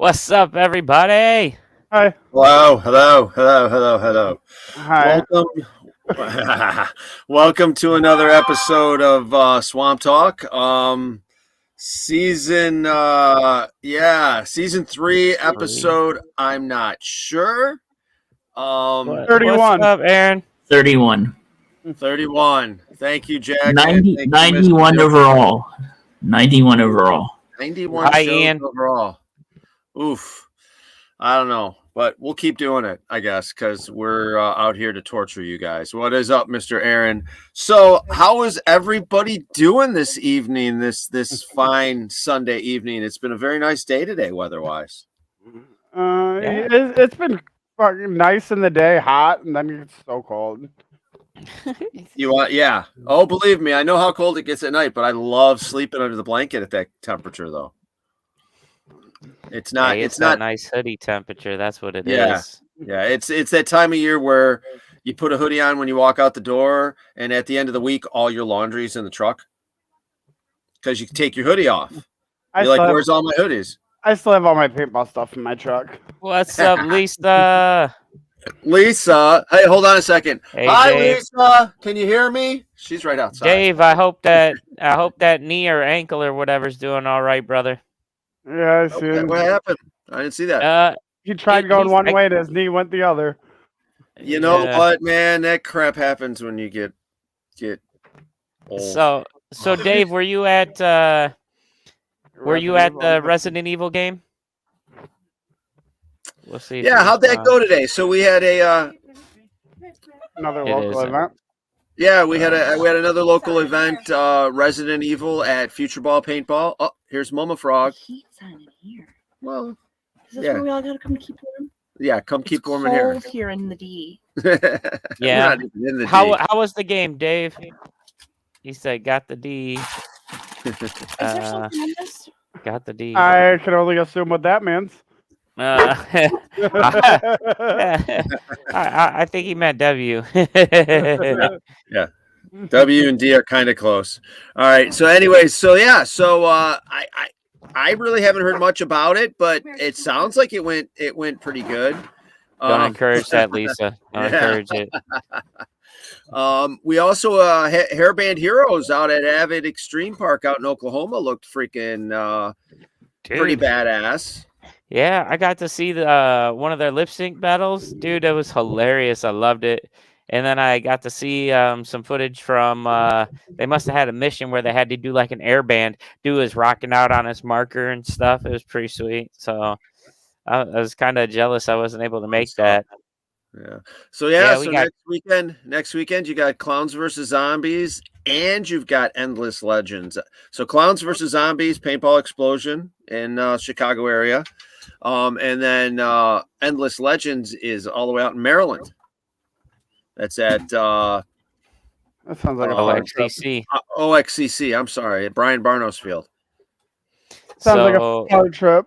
What's up, everybody? Hi. Hello. Hi. Welcome to another episode of Swamp Talk. Season 3 episode. I'm not sure. 31. What's up, Aaron? 31. 31. Thank you, Jack. 90, Thank you, 91 Mr. overall. 91 overall. 91 Hi, shows Ian. overall. Oof. I don't know, but we'll keep doing it, I guess, because we're out here to torture you guys. What is up, Mr. Aaron? So, how is everybody doing this evening? This fine Sunday evening. It's been a very nice day today, weather-wise. It's been fucking nice in the day, hot, and then it's so cold. Yeah. Oh, believe me, I know how cold it gets at night, but I love sleeping under the blanket at that temperature, though. It's not. Hey, it's that not nice hoodie temperature. That's what it Yeah. is. Yeah, it's that time of year where you put a hoodie on when you walk out the door, and at the end of the week, all your laundry's in the truck because you can take your hoodie off. You're like, where's all my hoodies? I still have all my paintball stuff in my truck. What's up, Lisa? Lisa, hey, hold on a second. Hey, Hi, Dave. Lisa. Can you hear me? She's right outside. Dave, I hope that knee or ankle or whatever's doing all right, brother. Yeah, I see. Okay, what happened? I didn't see that. He tried going one way and his knee went the other. You know what, man? That crap happens when you get old. So Dave, were you at the Resident Evil game? We'll see. Yeah, how'd that go today? So we had another local event. Yeah, we had another local event, Resident Evil at Future Ball Paintball. Oh, here's Mama Frog. Heat's on in here. Well, Is this where we all gotta come keep warm? yeah, come keep warm in here. It's cold here in the D. Yeah. Not even in the How D. was the game, Dave? He said, "Got the D." Is there something in this? Got the D. I can only assume what that means. I think he meant W. Yeah. W and D are kind of close. All right. So anyways, I really haven't heard much about it, but it sounds like it went pretty good. Don't encourage that, Lisa. Don't encourage it. We also Hairband Heroes out at Avid Extreme Park out in Oklahoma looked freaking pretty badass. Yeah, I got to see the one of their lip sync battles. Dude, it was hilarious. I loved it. And then I got to see some footage from they must have had a mission where they had to do like an airband. Dude was rocking out on his marker and stuff. It was pretty sweet. So I was kind of jealous I wasn't able to make that. Yeah. So next weekend you got Clowns versus Zombies and you've got Endless Legends. So Clowns versus Zombies, Paintball Explosion in Chicago area. And then Endless Legends is all the way out in Maryland. That's at that sounds like a OXCC. OXCC. I'm sorry, at Brian Barnow's field. Sounds like a far trip.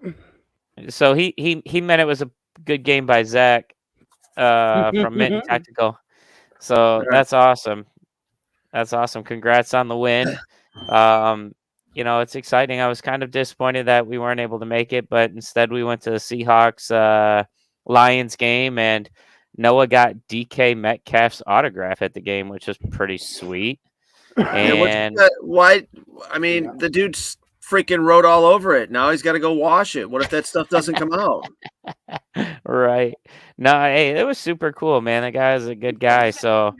So he meant it was a good game by Zach from Mint Tactical. So that's awesome. That's awesome. Congrats on the win. It's exciting. I was kind of disappointed that we weren't able to make it, but instead we went to the Seahawks Lions game, and Noah got DK Metcalf's autograph at the game, which was pretty sweet. And why? I mean, the dude's freaking wrote all over it. Now he's got to go wash it. What if that stuff doesn't come out? Right. No, hey, it was super cool, man. That guy is a good guy. So,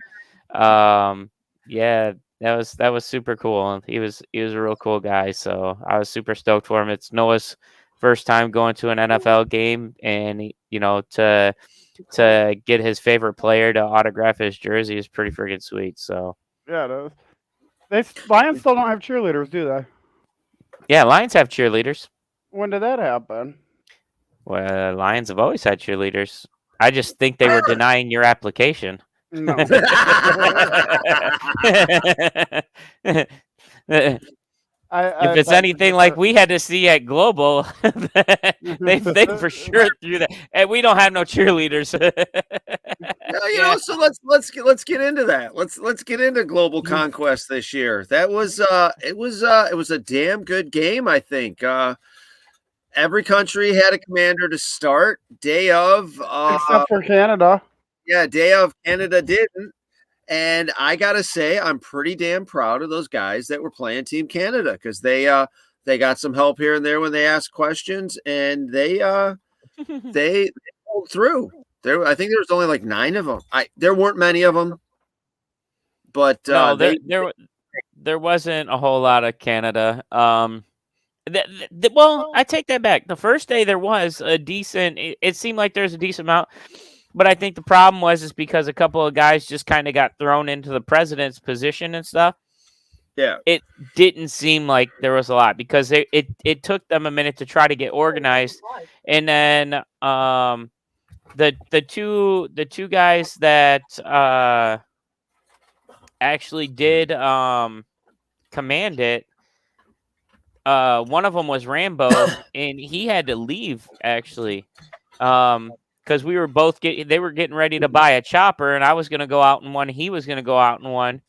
yeah, that was super cool. He was a real cool guy. So I was super stoked for him. It's Noah's first time going to an NFL game, and to get his favorite player to autograph his jersey is pretty freaking sweet. So yeah, Lions still don't have cheerleaders, do they? Yeah, Lions have cheerleaders. When did that happen? Well, Lions have always had cheerleaders. I just think they were denying your application. No. If it's anything like we had to see at Global, they for sure threw that. And we don't have no cheerleaders. So let's get into that. Let's get into Global Conquest this year. That was it was a damn good game, I think. every country had a commander to start. Day of, Except for Canada. Yeah, day of, Canada didn't. And I gotta say, I'm pretty damn proud of those guys that were playing Team Canada because they got some help here and there when they asked questions, and they pulled through. I think there was only like 9 of them. There weren't many of them, but no, there wasn't a whole lot of Canada. Well, I take that back. The first day there was a decent. It seemed like there's a decent amount. But I think the problem was because a couple of guys just kind of got thrown into the president's position and stuff. Yeah. It didn't seem like there was a lot because it took them a minute to try to get organized. And then the two guys that actually did command it, one of them was Rambo, and he had to leave actually. Because we were both they were getting ready to buy a chopper, and I was going to go out in one. He was going to go out in one.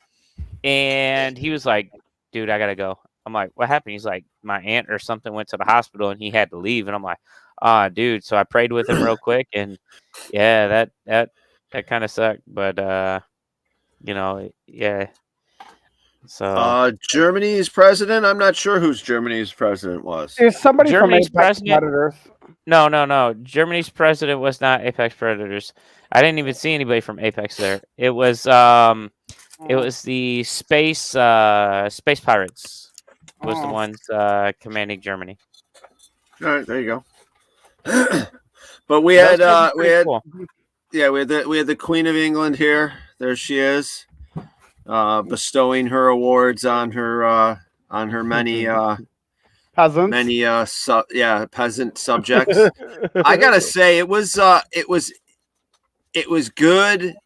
And he was like, dude, I got to go. I'm like, what happened? He's like, my aunt or something went to the hospital and he had to leave. And I'm like, dude. So I prayed with him real quick. And yeah, that kind of sucked. But, yeah. So Germany's president, I'm not sure who's Germany's president was. Is somebody Germany's from Apex Predators? No. Germany's president was not Apex Predators. I didn't even see anybody from Apex there. It was the Space Pirates was the ones commanding Germany. All right, there you go. But we had cool. Yeah, we had the Queen of England here. There she is, bestowing her awards on her many Peasants. peasant subjects. I gotta say, it was good.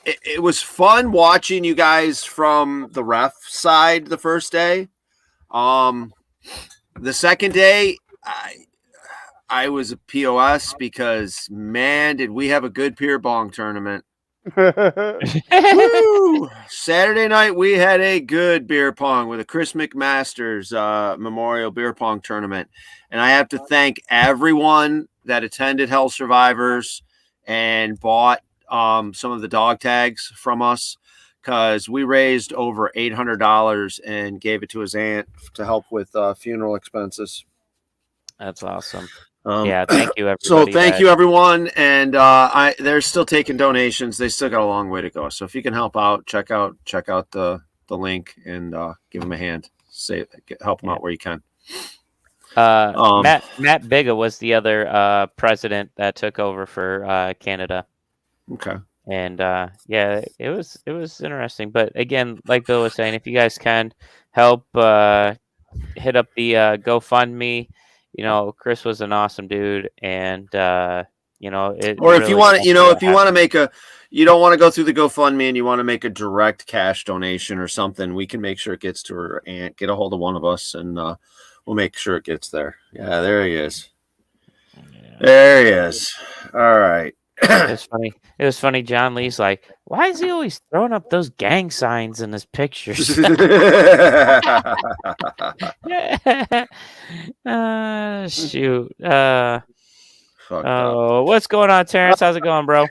It was fun watching you guys from the ref side the first day. The second day, I was a POS because, man, did we have a good beer bong tournament. Woo! Saturday night, we had a good beer pong with a Chris McMaster's Memorial Beer Pong Tournament. And I have to thank everyone that attended Hell Survivors and bought some of the dog tags from us, because we raised over $800 and gave it to his aunt to help with funeral expenses. That's awesome. Yeah, thank you, everybody. So thank you, everyone. And they're still taking donations. They still got a long way to go. So if you can help out, check out the link and give them a hand. Help them out where you can. Matt Biga was the other president that took over for Canada. Okay. And yeah, it was interesting. But again, like Bill was saying, if you guys can help, hit up the GoFundMe. You know, Chris was an awesome dude, and or if you want to make you don't want to go through the GoFundMe and you want to make a direct cash donation or something, we can make sure it gets to her aunt. Get a hold of one of us, and we'll make sure it gets there. Yeah, there he is. Yeah. There he is. All right. It was funny. John Lee's like, why is he always throwing up those gang signs in his pictures? Shoot. What's going on, Terrence? How's it going, bro?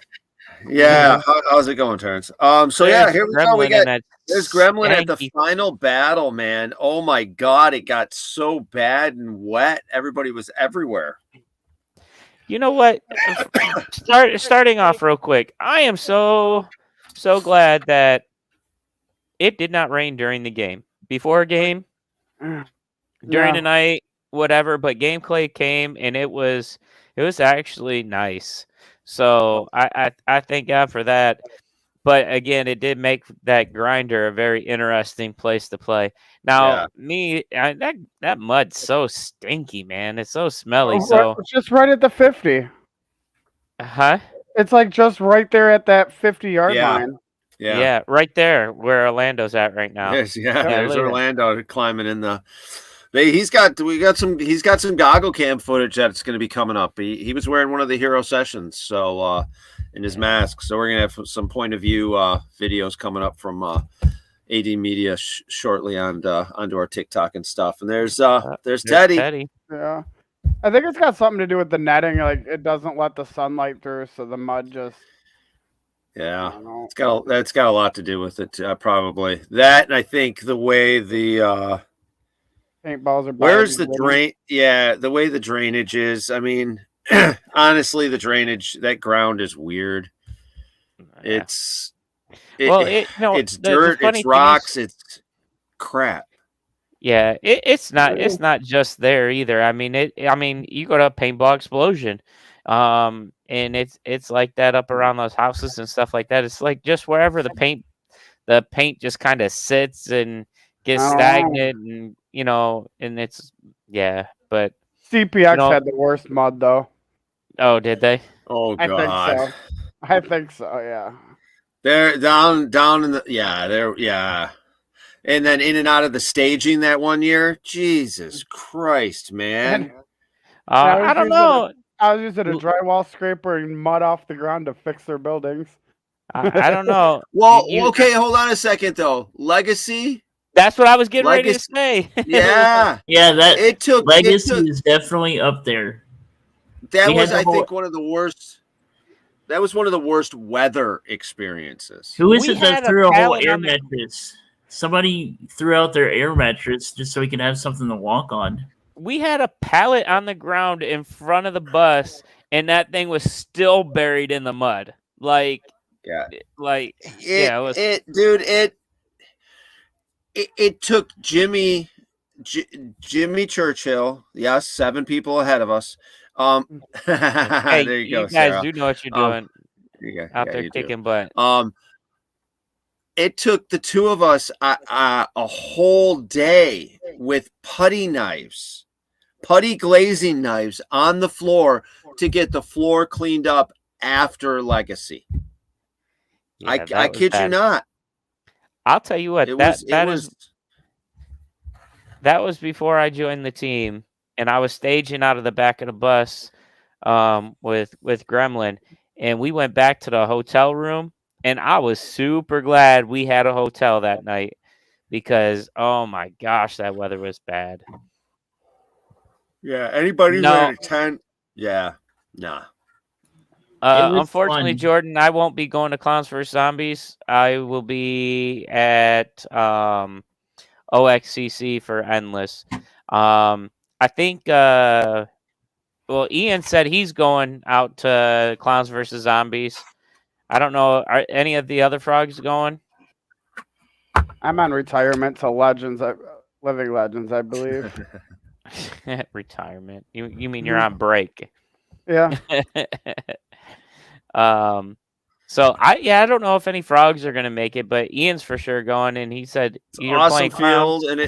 Yeah, how's it going, Terrence? So yeah, here we go. There's Gremlin at the final battle, man. Oh my God, it got so bad and wet. Everybody was everywhere. You know what? Starting off real quick, I am so glad that it did not rain during the game. Before game, during the night, whatever. But gameplay came, and it was actually nice. So I thank God for that. But again, it did make that grinder a very interesting place to play. Now, that mud's so stinky, man. It's so smelly. So it's just right at the 50. Huh? It's like just right there at that 50-yard line. Yeah, right there where Orlando's at right now. Yes, there's Orlando climbing in the. He's got some goggle cam footage that's going to be coming up. He was wearing one of the hero sessions, so in his mask. So we're gonna have some point of view videos coming up from AD Media shortly onto our TikTok and stuff. And there's Teddy. Yeah. I think it's got something to do with the netting. Like it doesn't let the sunlight through, so the mud just. Yeah, that's got a lot to do with it, probably. That, and I think the way the paintballs are. Where's the drain? Yeah, the way the drainage is. I mean, honestly, the drainage, that ground is weird. Yeah. It's it's dirt, it's rocks, it's crap. Yeah, it's not just there either. I mean, you go to a paintball explosion, and it's like that up around those houses and stuff like that. It's like just wherever the paint just kind of sits and gets stagnant, and and it's but CPX had the worst mud though. Oh, did they? Oh God, I think so. Yeah, they're down in the and then in and out of the staging that one year. Jesus Christ, man! I don't know. I was using a drywall scraper and mud off the ground to fix their buildings. I don't know. Well, okay, hold on a second though. Legacy. That's what I was getting ready to say. Yeah, Legacy is definitely up there. That was, I think, one of the worst. That was one of the worst weather experiences. Who is it that threw a whole air mattress? Somebody threw out their air mattress just so we could have something to walk on. We had a pallet on the ground in front of the bus, and that thing was still buried in the mud. It took Jimmy Churchill. Yes, 7 people ahead of us. Hey, there you go, guys Sarah. do know what you're doing out there kicking butt. It took the 2 of us a whole day with putty glazing knives on the floor to get the floor cleaned up after Legacy. I kid you not. I'll tell you what, that was before I joined the team, and I was staging out of the back of the bus with Gremlin, and we went back to the hotel room, and I was super glad we had a hotel that night because, oh my gosh, that weather was bad. Yeah, anybody who had a tent, nah. Unfortunately, fun. Jordan, I won't be going to Clowns vs. Zombies. I will be at OXCC for Endless. I think, Ian said he's going out to Clowns vs. Zombies. I don't know. Are any of the other frogs going? I'm on retirement to Living Legends, I believe. Retirement. You mean you're on break? Yeah. So I don't know if any frogs are gonna make it, but Ian's for sure going, and he said you're awesome playing field, and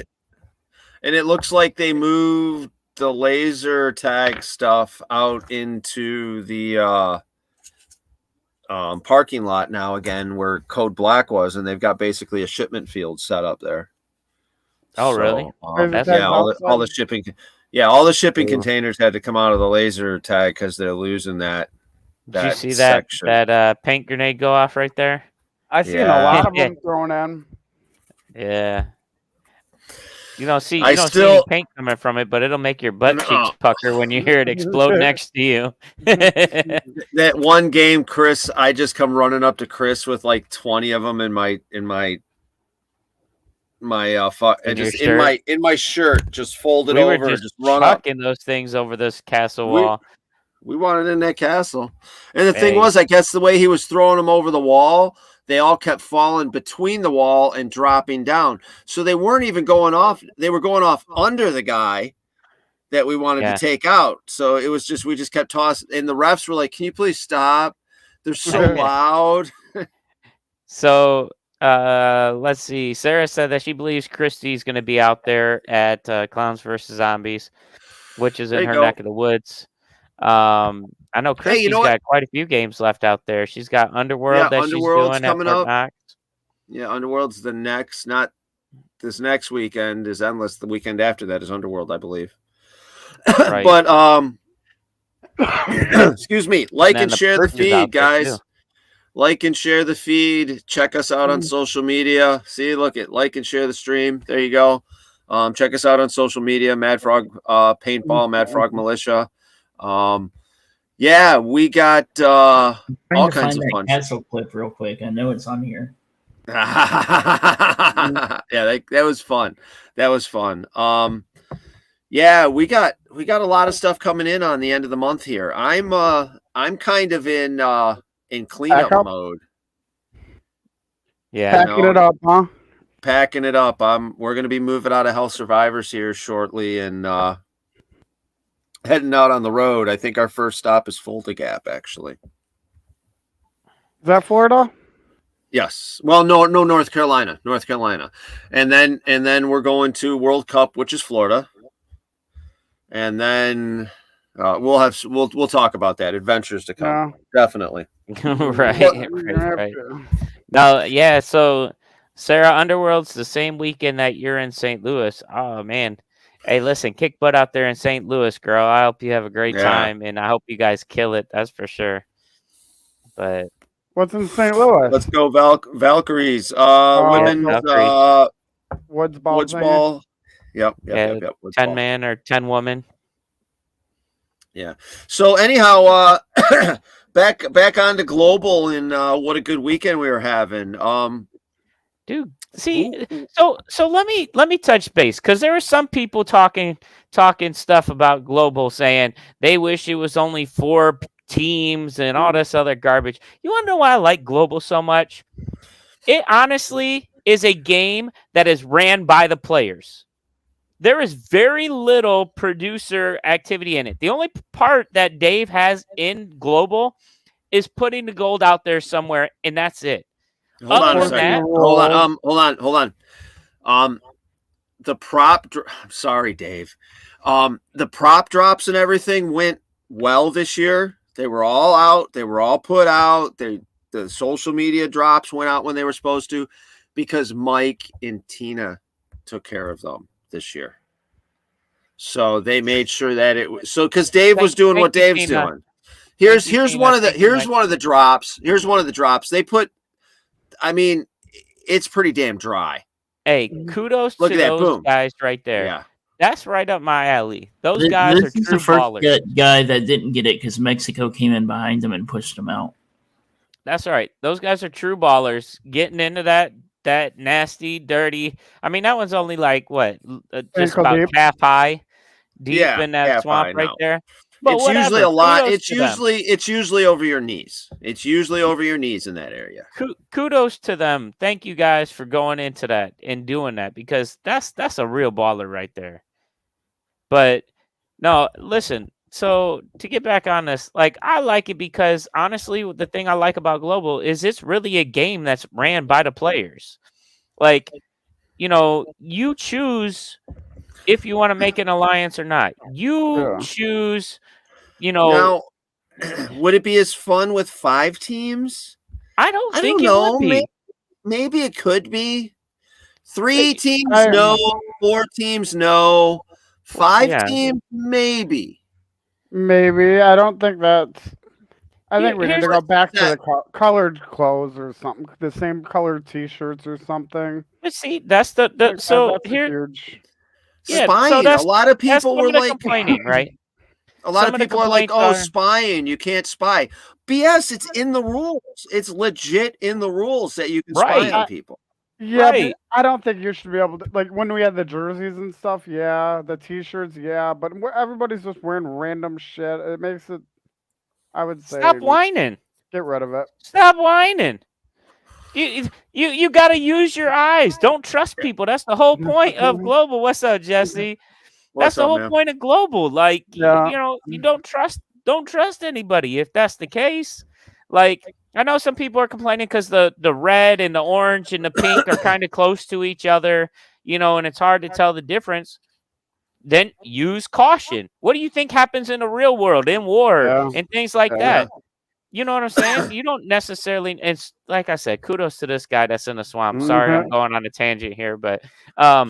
it looks like they moved the laser tag stuff out into the parking lot now again, where Code Black was, and they've got basically a shipment field set up there. Oh, really? All the shipping. Yeah, all the shipping containers had to come out of the laser tag because they're losing that. Did you see that paint grenade go off right there? I seen a lot of them thrown in. Yeah. You don't see any paint coming from it, but it'll make your butt cheeks pucker when you hear it explode next to you. That one game, Chris, I just come running up to Chris with like 20 of them in my shirt, just folded over, just run up in those things over this castle wall. We wanted in that castle, and the thing was, I guess the way he was throwing them over the wall, they all kept falling between the wall and dropping down. So they weren't even going off. They were going off under the guy that we wanted to take out. So it was just, we just kept tossing, and the refs were like, "Can you please stop? They're so loud." So let's see. Sarah said that she believes Christy's going to be out there at Clowns vs. Zombies, which is in her neck of the woods. I know Christy's got quite a few games left out there. She's got Underworld that Underworld's she's doing coming up. Yeah, Underworld's the next, not this next weekend is Endless. The weekend after that is Underworld, I believe. Right. But excuse me, like and share the feed, guys. Like and share the feed. Check us out on social media. See, look at like and share the stream. There you go. Check us out on social media, Mad Frog Paintball, Mad Frog Militia. Yeah, we got all kinds of fun. Castle clip real quick. I know it's on here. Yeah, that was fun. That was fun. Yeah, we got a lot of stuff coming in on the end of the month here. I'm kind of in cleanup mode. Yeah, packing it up, huh? Packing it up. We're gonna be moving out of Health Survivors here shortly and heading out on the road. I think our first stop is Fulda Gap, actually. Is that Florida? Yes. Well, no, North Carolina. And then we're going to World Cup, which is Florida. And then we'll talk about that. Adventures to come. Yeah. Definitely. right. No, yeah, so Sarah, Underworld's the same weekend that you're in St. Louis. Oh man. Hey, listen, kick butt out there in St. Louis, girl. I hope you have a great time, and I hope you guys kill it. That's for sure. But what's in St. Louis? Let's go Valkyries. Women's Woods Ball. Yep. 10-man or 10-woman. Yeah. So anyhow, back on to global, and what a good weekend we were having. Dude, see, so let me touch base, because there were some people talking stuff about global, saying they wish it was only 4 teams and all this other garbage. You want to know why I like global so much? It honestly is a game that is ran by the players. There is very little producer activity in it. The only part that Dave has in global is putting the gold out there somewhere, and that's it. Hold on a second. Hold on. The prop. Sorry, Dave. The prop drops and everything went well this year. They were all out. They were all put out. The social media drops went out when they were supposed to, because Mike and Tina took care of them this year. So they made sure that it was so, because Dave was doing what Dave's doing. Here's one of the drops. Here's one of the drops. They put. I mean, it's pretty damn dry. Hey, kudos to those guys right there. Yeah. That's right up my alley. Those guys are true ballers. This is the first guy that didn't get it because Mexico came in behind him and pushed him out. That's right. Those guys are true ballers. Getting into that nasty, dirty. I mean, that one's only like what, just about deep. Calf high deep in that swamp right there. But it's usually a lot. It's usually over your knees. It's usually over your knees in that area. Kudos to them. Thank you guys for going into that and doing that, because that's a real baller right there. But no, listen. So to get back on this, like, I like it because honestly, the thing I like about global is it's really a game that's ran by the players. Like, you choose if you want to make an alliance or not. You choose. Now, would it be as fun with 5 teams? I don't think it would be. Maybe it could be. 3 teams, no. 4 teams, no. 5 teams, maybe. Maybe. I don't think that's. I think we need to go back to the colored clothes or something. The same colored T-shirts or something. But see, that's the so here. Spying. A lot of people were like complaining, right? A lot of people are like, "Oh, spying! You can't spy." BS. It's in the rules. It's legit in the rules that you can spy on people. Yeah, but I don't think you should be able to. Like when we had the jerseys and stuff, the T-shirts, but everybody's just wearing random shit. It makes it. I would say. Stop whining. Get rid of it. Stop whining. You got to use your eyes. Don't trust people. That's the whole point of global. What's up, Jesse? That's the whole point of global. Like, you don't trust anybody if that's the case. Like, I know some people are complaining because the red and the orange and the pink are kind of close to each other, and it's hard to tell the difference. Then use caution. What do you think happens in the real world, in war, and things like that? You know what I'm saying? You don't necessarily. It's like I said, kudos to this guy that's in the swamp. Sorry, I'm going on a tangent here, but I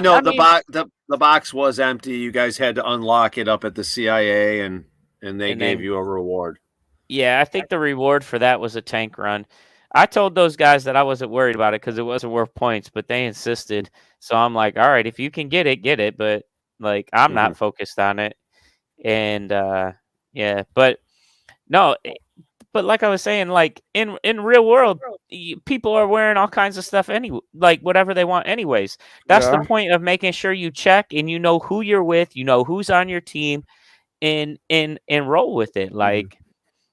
know the box was empty. You guys had to unlock it up at the CIA, and they gave you a reward. Yeah, I think the reward for that was a tank run. I told those guys that I wasn't worried about it because it wasn't worth points, but they insisted. So I'm like, all right, if you can get it. But like, I'm not focused on it. And yeah, but no, but like I was saying, like in real world, people are wearing all kinds of stuff like whatever they want anyways. That's the point of making sure you check and you know who you're with, you know who's on your team, and roll with it. Like,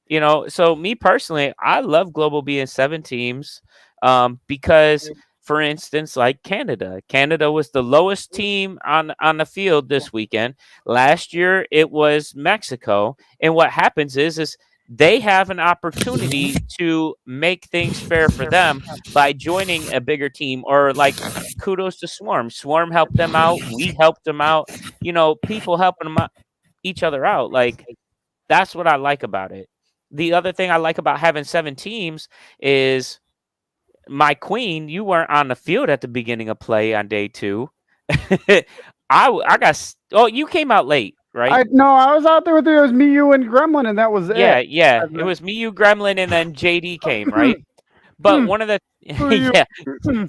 you know, so me personally, I love global being 7 teams, because for instance, like Canada was the lowest team on the field this weekend. Last year it was Mexico, and what happens is they have an opportunity to make things fair for them by joining a bigger team. Or like, kudos to Swarm helped them out, we helped them out, you know, people helping them out, each other out. Like, that's what I like about it. The other thing I like about having 7 teams is, my queen, you weren't on the field at the beginning of play on day 2. I got. Oh, you came out late, right? No, I was out there with you. It was me, you, and Gremlin, and that was it. Yeah. It was me, you, Gremlin, and then JD came, right? But one of the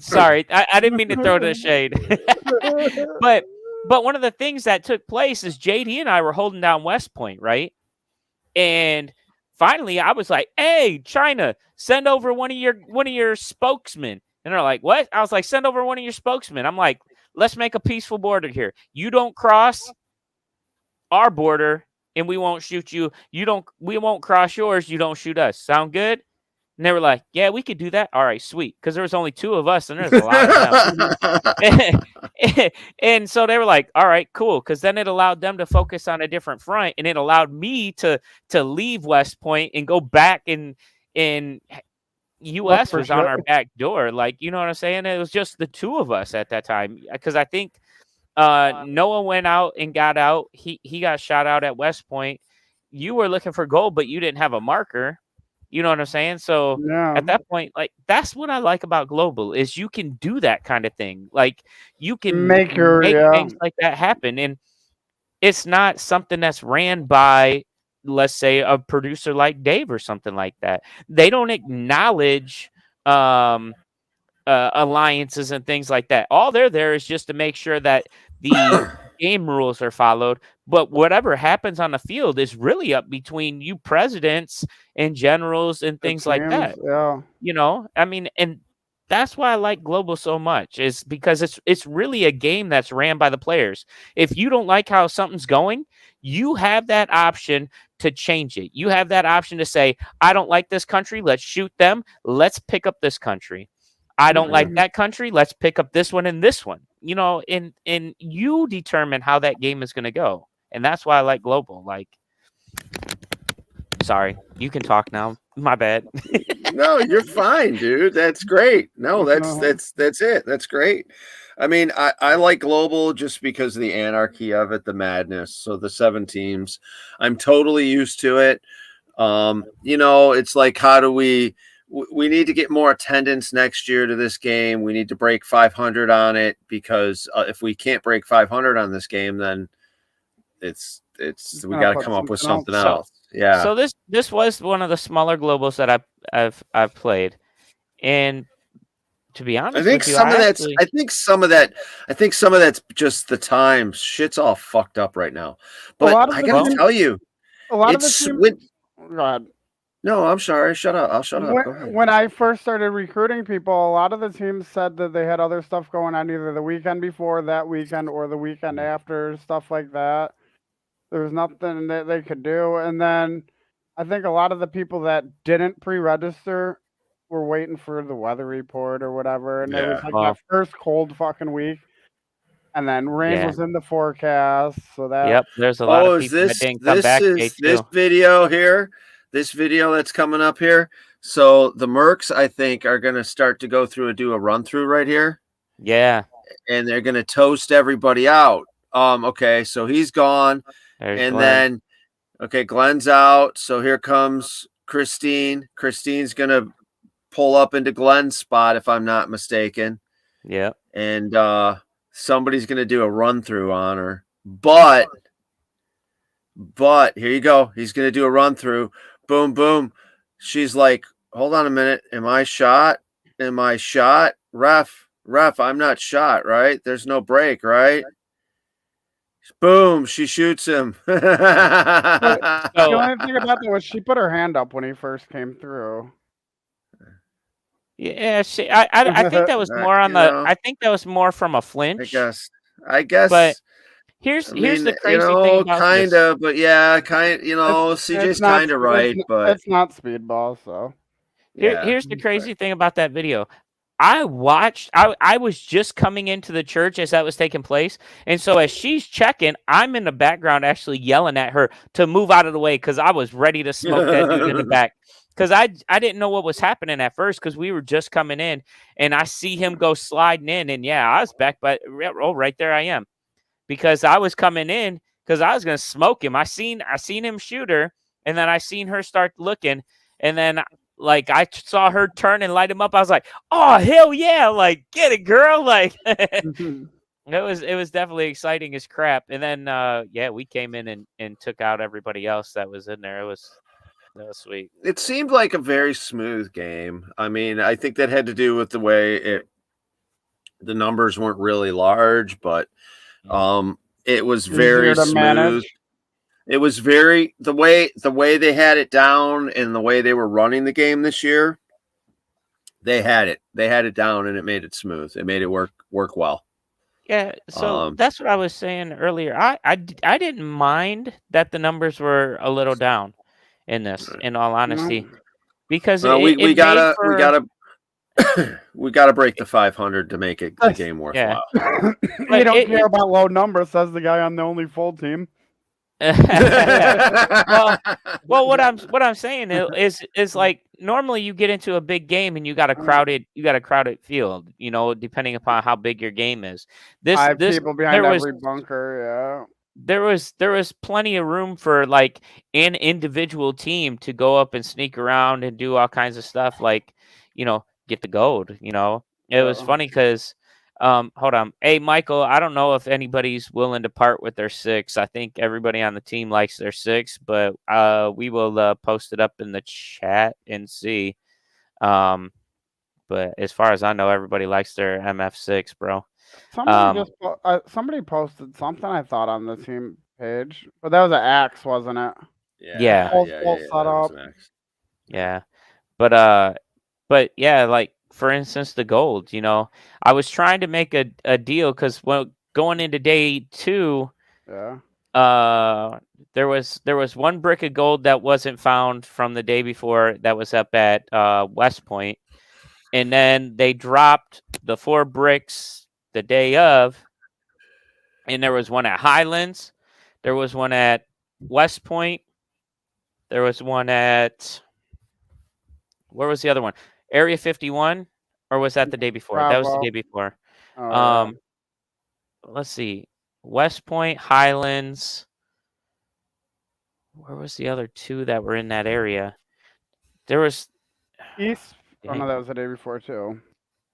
sorry, I didn't mean to throw the shade. but one of the things that took place is JD and I were holding down West Point, right? And finally, I was like, "Hey, China, send over one of your spokesmen." And they're like, "What?" I was like, "Send over one of your spokesmen." I'm like, "Let's make a peaceful border here. You don't cross our border, and we won't shoot you. We won't cross yours. You don't shoot us. Sound good?" And they were like, "Yeah, we could do that." All right, sweet. Because there was only 2 of us, and there's a lot of them. And so they were like, "All right, cool." Because then it allowed them to focus on a different front, and it allowed me to leave West Point and go back. And U.S. was on our back door. Like, you know what I'm saying? It was just the 2 of us at that time. Because I think Noah went out and got out. He got shot out at West Point. You were looking for gold, but you didn't have a marker. You know what I'm saying? So at that point, like, that's what I like about global, is you can do that kind of thing. Like, you can make things like that happen. And it's not something that's ran by, let's say, a producer like Dave or something like that. They don't acknowledge alliances and things like that. All they're there is just to make sure that the game rules are followed. But whatever happens on the field is really up between you presidents and generals and things like that. Yeah. You know, I mean, and that's why I like global so much, is because it's really a game that's ran by the players. If you don't like how something's going, you have that option to change it. You have that option to say, "I don't like this country. Let's shoot them. Let's pick up this country. I don't like that country. Let's pick up this one and this one." You know, and you determine how that game is going to go. And that's why I like global. Like, sorry, you can talk now. My bad. No, you're fine, dude. That's great. No, that's it. That's great. I mean, I like global just because of the anarchy of it, the madness. So the 7 teams, I'm totally used to it. You know, it's like, how do we need to get more attendance next year to this game. We need to break 500 on it, because if we can't break 500 on this game, then we got to come up with something else. Yeah. So this was one of the smaller globals that I've played, and to be honest, I think some of that's just the time. Shit's all fucked up right now. But I gotta tell you, a lot of the teams. God. No, I'm sorry. Shut up. I'll shut up. Go ahead. When I first started recruiting people, a lot of the teams said that they had other stuff going on either the weekend before that weekend or the weekend after, stuff like that. There was nothing that they could do. And then I think a lot of the people that didn't pre-register were waiting for the weather report or whatever. And it was like that first cold fucking week. And then rain was in the forecast. So that there's a lot of people that didn't come back. This video here. This video that's coming up here. So the Mercs, I think, are going to start to do a run through right here. Yeah. And they're going to toast everybody out. Okay, so he's gone. There's Glenn. Then, Glenn's out. So here comes Christine. Christine's going to pull up into Glenn's spot, if I'm not mistaken. Yeah. And somebody's going to do a run through on her. But here you go. He's going to do a run through. Boom, boom. She's like, hold on a minute. Am I shot? Ref, I'm not shot, right? There's no break, right? Boom, she shoots him. The only thing about that was she put her hand up when he first came through. Yeah, I think that was more on the. I think that was more from a flinch. I guess. But here's the crazy thing about kind this. of, but yeah, CJ's kind of right, but it's not speedball. So here's the crazy thing about that video. I was just coming into the church as that was taking place. And so as she's checking, I'm in the background actually yelling at her to move out of the way because I was ready to smoke that dude in the back. Because I didn't know what was happening at first because we were just coming in and I see him go sliding in. And yeah, I was back, but right there I am. Because I was coming in because I was going to smoke him. I seen him shoot her and then I seen her start looking and then like I saw her turn and light him up. I was like, "Oh hell yeah! Like get it, girl!" Like it was definitely exciting as crap. And then we came in and took out everybody else that was in there. That was sweet. It seemed like a very smooth game. I mean, I think that had to do with the way the numbers weren't really large, but it was very smooth. Manage. It was very the way they had it down and the way they were running the game this year. They had it down and it made it smooth. It made it work well. Yeah, so that's what I was saying earlier. I didn't mind that the numbers were a little down in this, in all honesty, because we gotta break the 500 to make it the game worthwhile. Yeah. We don't care about low numbers, says the guy on the only full team. well, what I'm saying is like normally you get into a big game and you got a crowded field, depending upon how big your game is. This people behind every bunker, yeah. There was plenty of room for like an individual team to go up and sneak around and do all kinds of stuff, like get the gold. It was funny because. Hold on. Hey, Michael, I don't know if anybody's willing to part with their 6. I think everybody on the team likes their 6, but we will post it up in the chat and see. But as far as I know, everybody likes their MF6, bro. Somebody posted something I thought on the team page, but that was an axe, wasn't it? Yeah. Full setup. Yeah. But yeah, like for instance, the gold, I was trying to make a deal because going into day 2, there was one brick of gold that wasn't found from the day before that was up at West Point, and then they dropped the 4 bricks the day of, and there was one at Highlands, there was one at West Point, there was one at where was the other one? Area 51, or was that the day before? Bravo. That was the day before. Let's see. West Point, Highlands. Where was the other 2 that were in that area? There was East. Oh no, that was the day before too.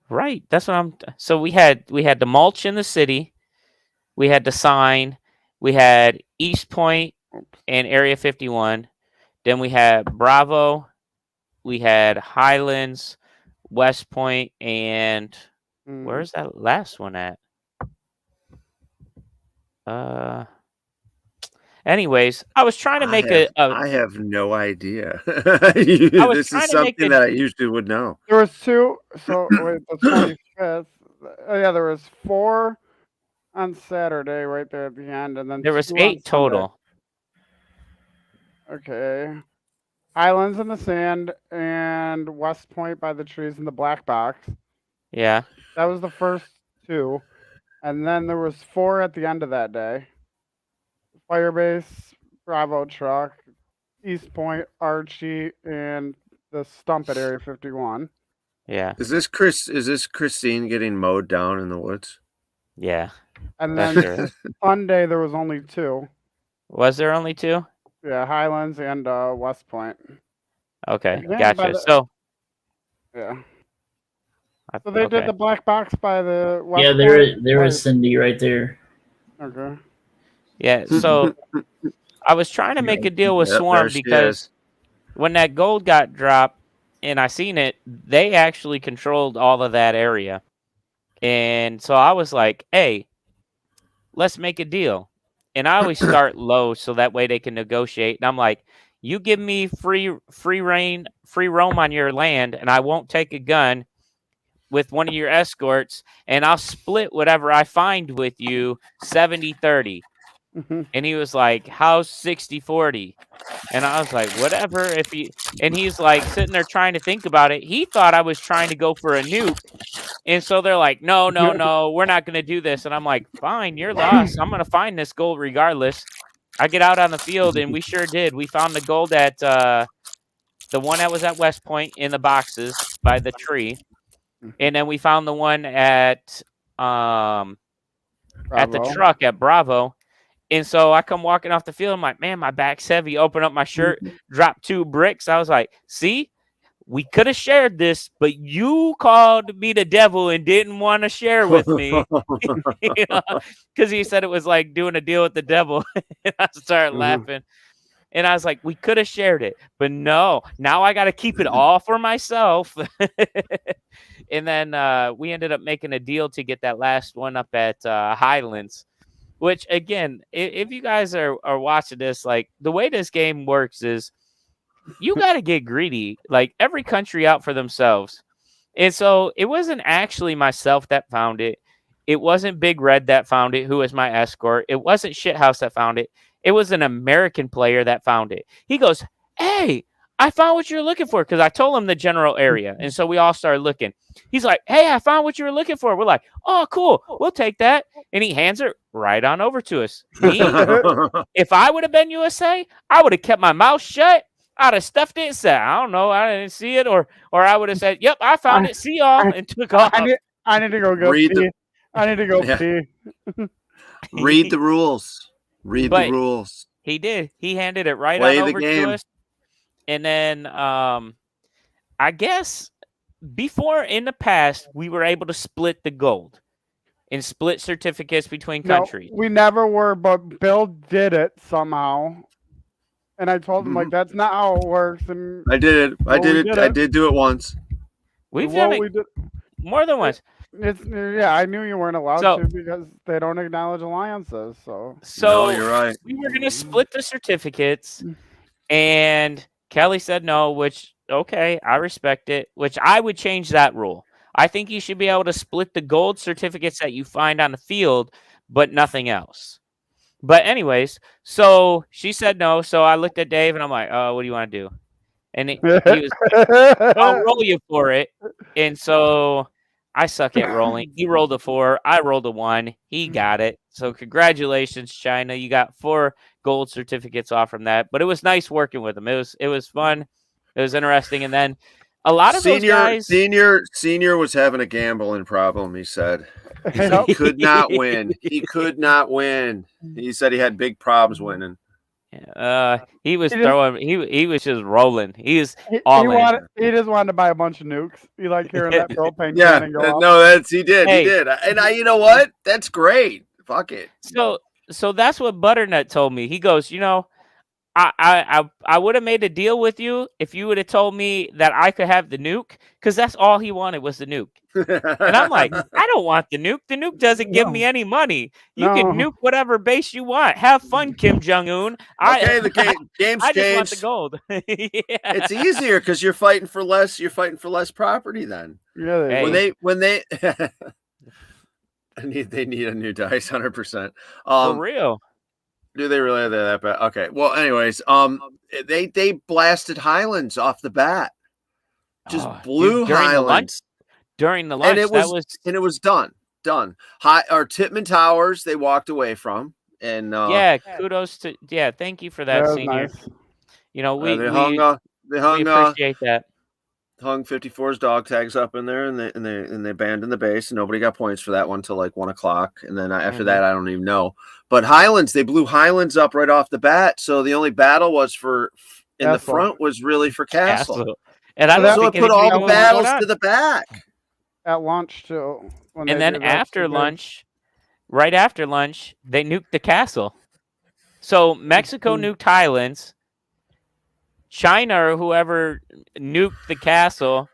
Right. That's what I'm. So we had the mulch in the city. We had the sign. We had East Point and Area 51. Then we had Bravo. We had Highlands, West Point, and where's that last one at? Anyways, I was trying to make I have no idea. This is something that I usually would know. There was 2. So wait, the 25th. Yeah, there was 4 on Saturday right there at the end, and then there was 8 total. Okay. Highlands in the sand and West Point by the trees in the black box. Yeah. That was the first 2. And then there was 4 at the end of that day. Firebase, Bravo truck, East Point, Archie, and the stump at Area 51. Yeah. Is this Christine getting mowed down in the woods? Yeah. And then Sunday there was only 2. Was there only 2? Yeah, Highlands and West Point. Okay, gotcha. So they did the black box by the West Point. There was Cindy right there. Okay. Yeah, so I was trying to make a deal with Swarm because when that gold got dropped, and I seen it. They actually controlled all of that area, and so I was like, "Hey, let's make a deal." And I always start low so that way they can negotiate. And I'm like, "You give me free reign, free roam on your land, and I won't take a gun with one of your escorts, and I'll split whatever I find with you 70-30." And he was like, "How's 60-40?" And I was like, "Whatever." And he's like sitting there trying to think about it. He thought I was trying to go for a nuke. And so they're like, no, we're not going to do this. And I'm like, fine, you're lost. I'm going to find this gold regardless. I get out on the field, and we sure did. We found the gold at the one that was at West Point in the boxes by the tree. And then we found the one at the truck at Bravo. And so I come walking off the field. I'm like, man, my back's heavy. Open up my shirt, drop 2 bricks. I was like, see, we could have shared this, but you called me the devil and didn't want to share with me. Because he said it was like doing a deal with the devil. And I started laughing. And I was like, we could have shared it, but no, now I got to keep it all for myself. And then we ended up making a deal to get that last one up at Highlands. Which, again, if you guys are watching this, like, the way this game works is you got to get greedy. Like, every country out for themselves. And so it wasn't actually myself that found it. It wasn't Big Red that found it, who was my escort. It wasn't Shithouse that found it. It was an American player that found it. He goes, hey, I found what you're looking for, because I told him the general area. And so we all started looking. He's like, hey, I found what you were looking for. We're like, oh, cool. We'll take that. And he hands it right on over to us. Me, if I would have been USA, I would have kept my mouth shut. I'd have stuffed it and said, I don't know, I didn't see it. Or I would have said, yep, I found it. See y'all, and took off. I need to go pee. I need to go pee. Read the rules. Read the rules. He did. He handed it right on over to us. And then I guess before in the past, we were able to split the gold and split certificates between countries. No, we never were, but Bill did it somehow. And I told him, like, that's not how it works. And I did it. I did do it once. We've done it more than once. Yeah, I knew you weren't allowed to because they don't acknowledge alliances. So no, you're right. We were going to split the certificates, and Kelly said no, which, okay, I respect it, which I would change that rule. I think you should be able to split the gold certificates that you find on the field, but nothing else. But anyways, so she said no. So I looked at Dave, and I'm like, oh, what do you want to do? And he was like, I'll roll you for it. And so I suck at rolling. He rolled a 4. I rolled a 1. He got it. So congratulations, China. You got 4 gold certificates off from that. But it was nice working with him. It was fun. It was interesting. And then a lot of those guys. Senior was having a gambling problem, he said. He could not win. He could not win. He said he had big problems winning. He was throwing. He was just rolling. He just wanted to buy a bunch of nukes. He liked hearing that propane cannon go off. No, he did. And you know what? That's great. Fuck it. So that's what Butternut told me. He goes, I would have made a deal with you if you would have told me that I could have the nuke, because that's all he wanted was the nuke. And I'm like, I don't want the nuke. The nuke doesn't give me any money. You can nuke whatever base you want. Have fun, Kim Jong-un. Okay, the game's I changed. just want the gold. It's easier because you're fighting for less. You're fighting for less property then. Really? When they they need a new dice, 100%. For real. Do they really have that bad? Okay. Well, anyways, they blasted Highlands off the bat. Just blew Highlands during the lunch. And it was done. Our Titman Towers they walked away from, and kudos to thank you for that, Senior. Nice. We appreciate that. Hung 54's dog tags up in there, and they abandoned the base, and nobody got points for that one till like 1 o'clock, and then after that I don't even know. But Highlands, they blew Highlands up right off the bat, so the only battle was the front was really for Castle. And so it put all the battles to the back at lunch too. And then after lunch, right after lunch, they nuked the castle. So Mexico nuked Highlands. China or whoever nuked the castle,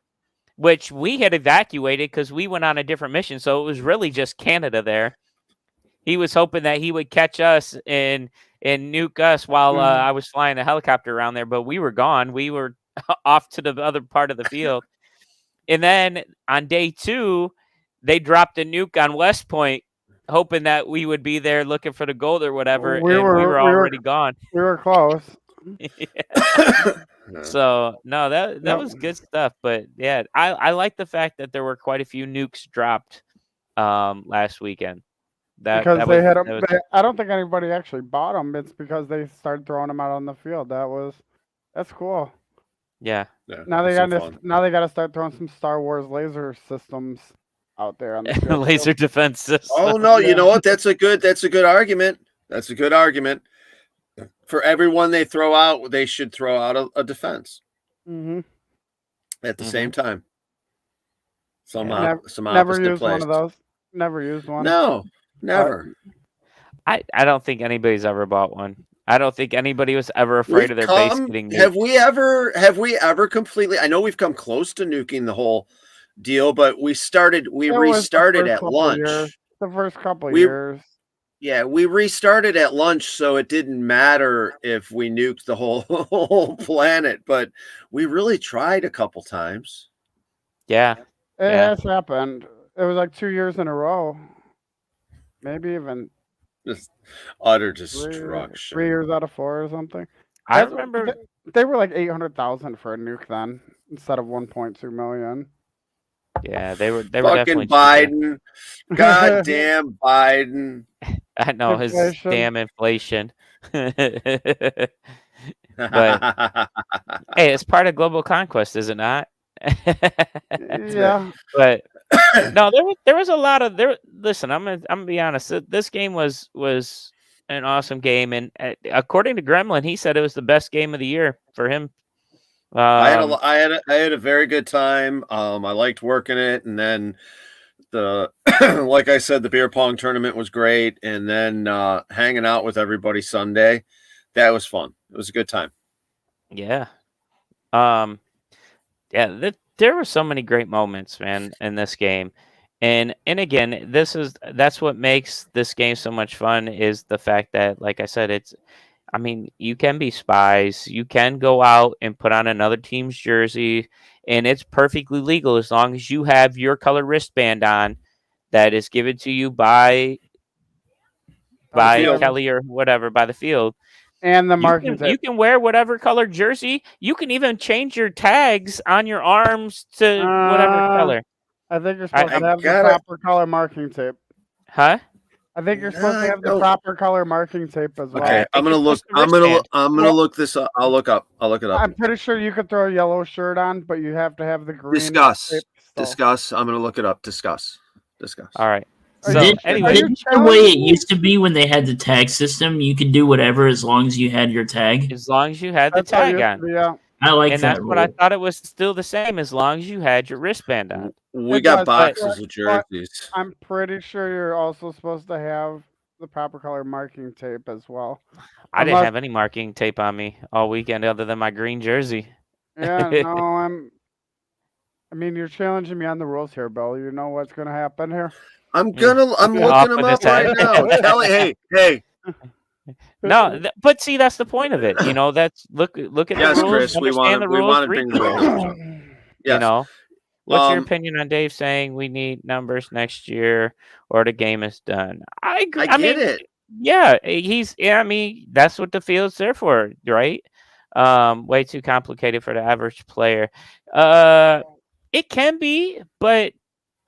which we had evacuated because we went on a different mission. So it was really just Canada there. He was hoping that he would catch us and nuke us while I was flying a helicopter around there, but we were gone. We were off to the other part of the field. And then on day 2, they dropped a nuke on West Point, hoping that we would be there looking for the gold or whatever, we were already gone. We were close. So no, that was good stuff. But yeah, I like the fact that there were quite a few nukes dropped last weekend. I don't think anybody actually bought them. It's because they started throwing them out on the field. That's cool. Yeah. Now they got to start throwing some Star Wars laser systems out there on the field. Laser defense system. Oh no, you know what? That's a good argument. That's a good argument. For everyone they throw out, they should throw out a defense. Mm-hmm. At the same time. Never used one of those. Never used one. No, never. I don't think anybody's ever bought one. I don't think anybody was ever afraid of their base getting nuked. Have we ever completely? I know we've come close to nuking the whole deal, but we restarted at lunch. The first couple years. Yeah, we restarted at lunch, so it didn't matter if we nuked the whole planet. But we really tried a couple times. Yeah, it has happened. It was like 2 years in a row, maybe even. Just utter destruction. 3 years out of 4 or something. I remember they were like 800,000 for a nuke then, instead of 1.2 million. Yeah, they were fucking definitely Biden. Goddamn Biden. I know his damn inflation. But hey, it's part of global conquest, is it not? Yeah. But no, there was a lot of there. Listen, I'm gonna be honest. This game was an awesome game, and according to Gremlin, he said it was the best game of the year for him. I had a very good time. I liked working it, and then like I said, the beer pong tournament was great, and then hanging out with everybody Sunday, that was fun. It was a good time. Yeah. There were so many great moments, man, in this game. And again, that's what makes this game so much fun, is the fact that, like I said, you can be spies. You can go out and put on another team's jersey, and it's perfectly legal as long as you have your color wristband on that is given to you by Kelly or whatever, by the field. And the marking you can wear whatever color jersey. You can even change your tags on your arms to whatever color. I think you're supposed to have the proper color marking tape. Huh? I think you're supposed to have the proper color marking tape as well. Okay, I'm gonna look this up. I'll look it up. I'm pretty sure you could throw a yellow shirt on, but you have to have the green. Discuss. I'm gonna look it up. Discuss. All right. So anyway, the way it used to be when they had the tag system, you could do whatever as long as you had your tag. As long as you had the tag on. I like and that. That's what I thought it was still the same as long as you had your wristband on. We got boxes of jerseys. I'm pretty sure you're also supposed to have the proper color marking tape as well. I didn't have any marking tape on me all weekend other than my green jersey. Yeah, no, you're challenging me on the rules here, Bill. You know what's going to happen here? I'm looking them up right now. Kelly, hey. No, but see, that's the point of it. That's look at the rules. Chris, we want to bring the rules. Yes. What's your opinion on Dave saying we need numbers next year or the game is done? I agree. I get it. Yeah, that's what the field's there for, right? Way too complicated for the average player. It can be, but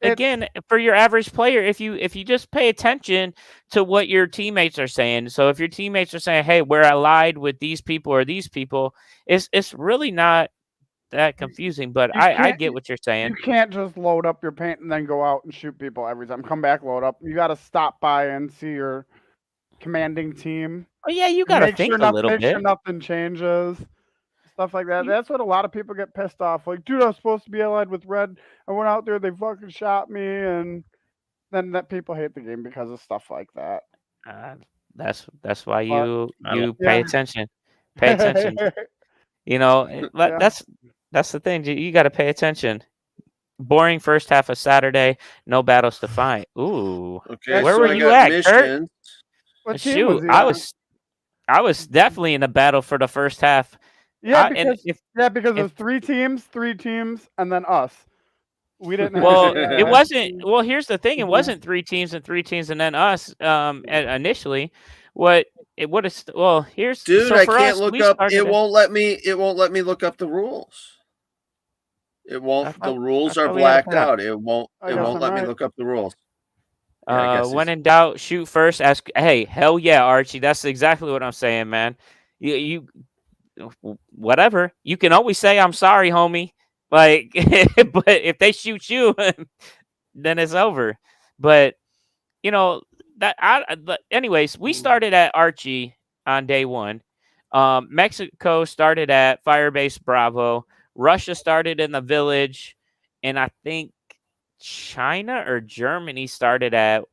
again, for your average player, if you just pay attention to what your teammates are saying, so if your teammates are saying, "Hey, we're allied with these people or these people," it's really not that confusing. But I get what you're saying. You can't just load up your paint and then go out and shoot people every time. Come back, load up. You got to stop by and see your commanding team. Oh yeah, you got to think a little bit. Make sure nothing changes. Stuff like that. That's what a lot of people get pissed off. Like, dude, I was supposed to be allied with red. I went out there, they fucking shot me, and then that people hate the game because of stuff like that. That's why you pay attention. Pay attention. You know, that's the thing. You got to pay attention. Boring first half of Saturday, no battles to fight. Ooh, Okay, where so were I you got at, Kurt? missions. What team Shoot, was he I was definitely in a battle for the first half. Yeah, And because it was 3 teams, and then us. We didn't. Well, have it wasn't. Well, here's the thing: it Mhm. wasn't 3 teams and 3 teams, and then us. Initially, what is? Well, here's Dude, so I for can't us, look we up. started. It won't let me. It won't let me look up the rules. It won't. The rules are blacked out. It won't. It won't let me look up the rules. Yeah, I guess when in doubt, shoot first. Ask. Hey, hell yeah, Archie. That's exactly what I'm saying, man. You whatever. You can always say I'm sorry, homie. Like, but if they shoot you, then it's over. But you know anyways, we started at Archie on day 1. Mexico started at Firebase Bravo. Russia started in the village, and I think China or Germany started at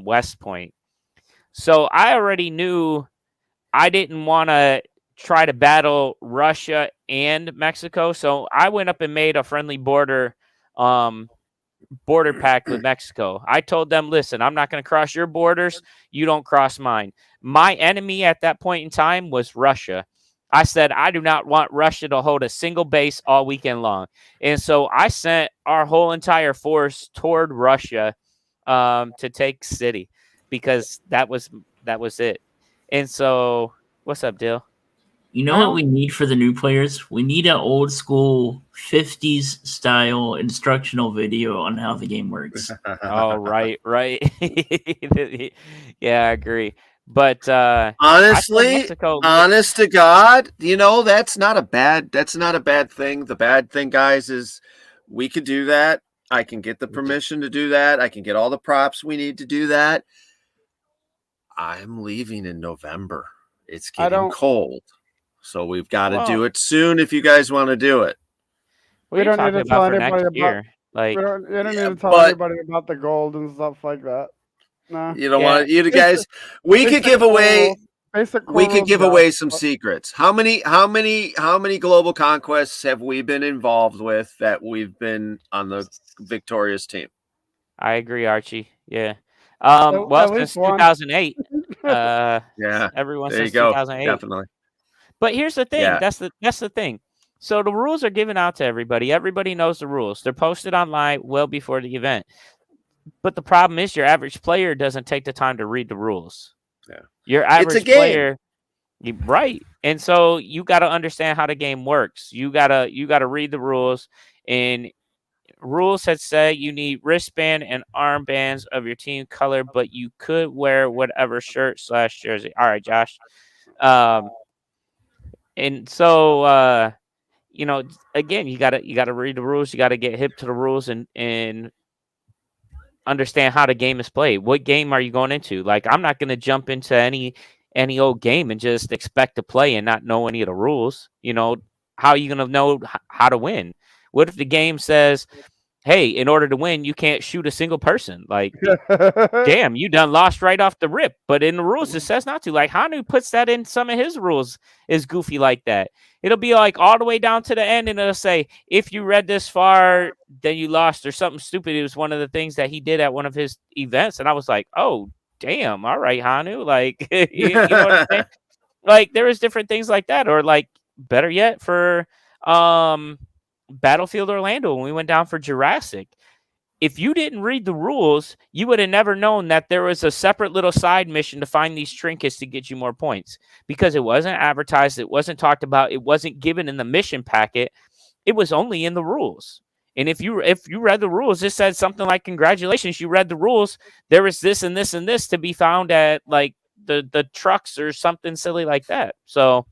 West Point. So I already knew I didn't want to try to battle Russia and Mexico, so I went up and made a friendly border pact with Mexico. I told them, listen, I'm not going to cross your borders. You don't cross mine. My enemy at that point in time was Russia. I said, I do not want Russia to hold a single base all weekend long. And so I sent our whole entire force toward Russia to take city, because that was it. And so, what's up, Dill? You know what we need for the new players? We need an old school 50s style instructional video on how the game works. Oh, right. Yeah, I agree. But honestly, honest to God, that's not a bad thing. The bad thing, guys, is we could do that. I can get the permission to do that. I can get all the props we need to do that. I'm leaving in November. It's getting cold. So we've got to do it soon if you guys want to do it. We don't need to tell anybody about. Like, we don't need to tell anybody about the gold and stuff like that. No. You don't want you guys. We could give away. We could give away some secrets. How many global conquests have we been involved with that we've been on the victorious team? I agree, Archie. Yeah. Well, since 2008. Yeah. Everyone since 2008. Definitely. But here's the thing. Yeah. That's the thing. So the rules are given out to everybody. Everybody knows the rules. They're posted online well before the event. But the problem is your average player doesn't take the time to read the rules. Yeah. Your average player, right? And so you got to understand how the game works. You gotta read the rules. And rules had said you need wristband and armbands of your team color, but you could wear whatever shirt/jersey. All right, Josh. And so again, you gotta read the rules. You gotta get hip to the rules and understand how the game is played. What game are you going into? Like, I'm not gonna jump into any old game and just expect to play and not know any of the rules. How are you gonna know how to win? What if the game says, hey, in order to win, you can't shoot a single person? Like, damn, you done lost right off the rip. But in the rules, it says not to. Like, Hanu puts that in some of his rules, is goofy like that. It'll be like all the way down to the end, and it'll say, if you read this far, then you lost, or something stupid. It was one of the things that he did at one of his events, and I was like, oh, damn, all right, Hanu. Like, you know what I'm saying? Like, there is different things like that. Or, like, better yet, for Battlefield Orlando, when we went down for Jurassic, if you didn't read the rules, you would have never known that there was a separate little side mission to find these trinkets to get you more points, because it wasn't advertised, it wasn't talked about, it wasn't given in the mission packet. It was only in the rules. And if you read the rules, it said something like, congratulations, you read the rules. There is this and this and this to be found at, like, the trucks or something silly like that. So,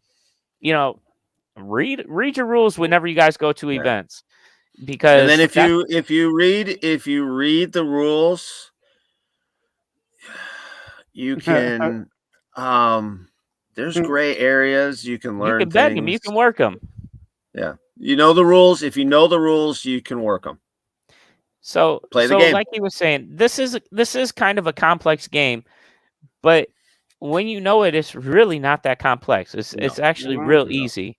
read your rules whenever you guys go to events. Because and then if you read the rules, you can there's gray areas. You can learn. You can beg them. You can work them. Yeah, the rules. If you know the rules, you can work them. So play the game. Like he was saying, this is kind of a complex game, but when you know it, it's really not that complex. It's actually real easy.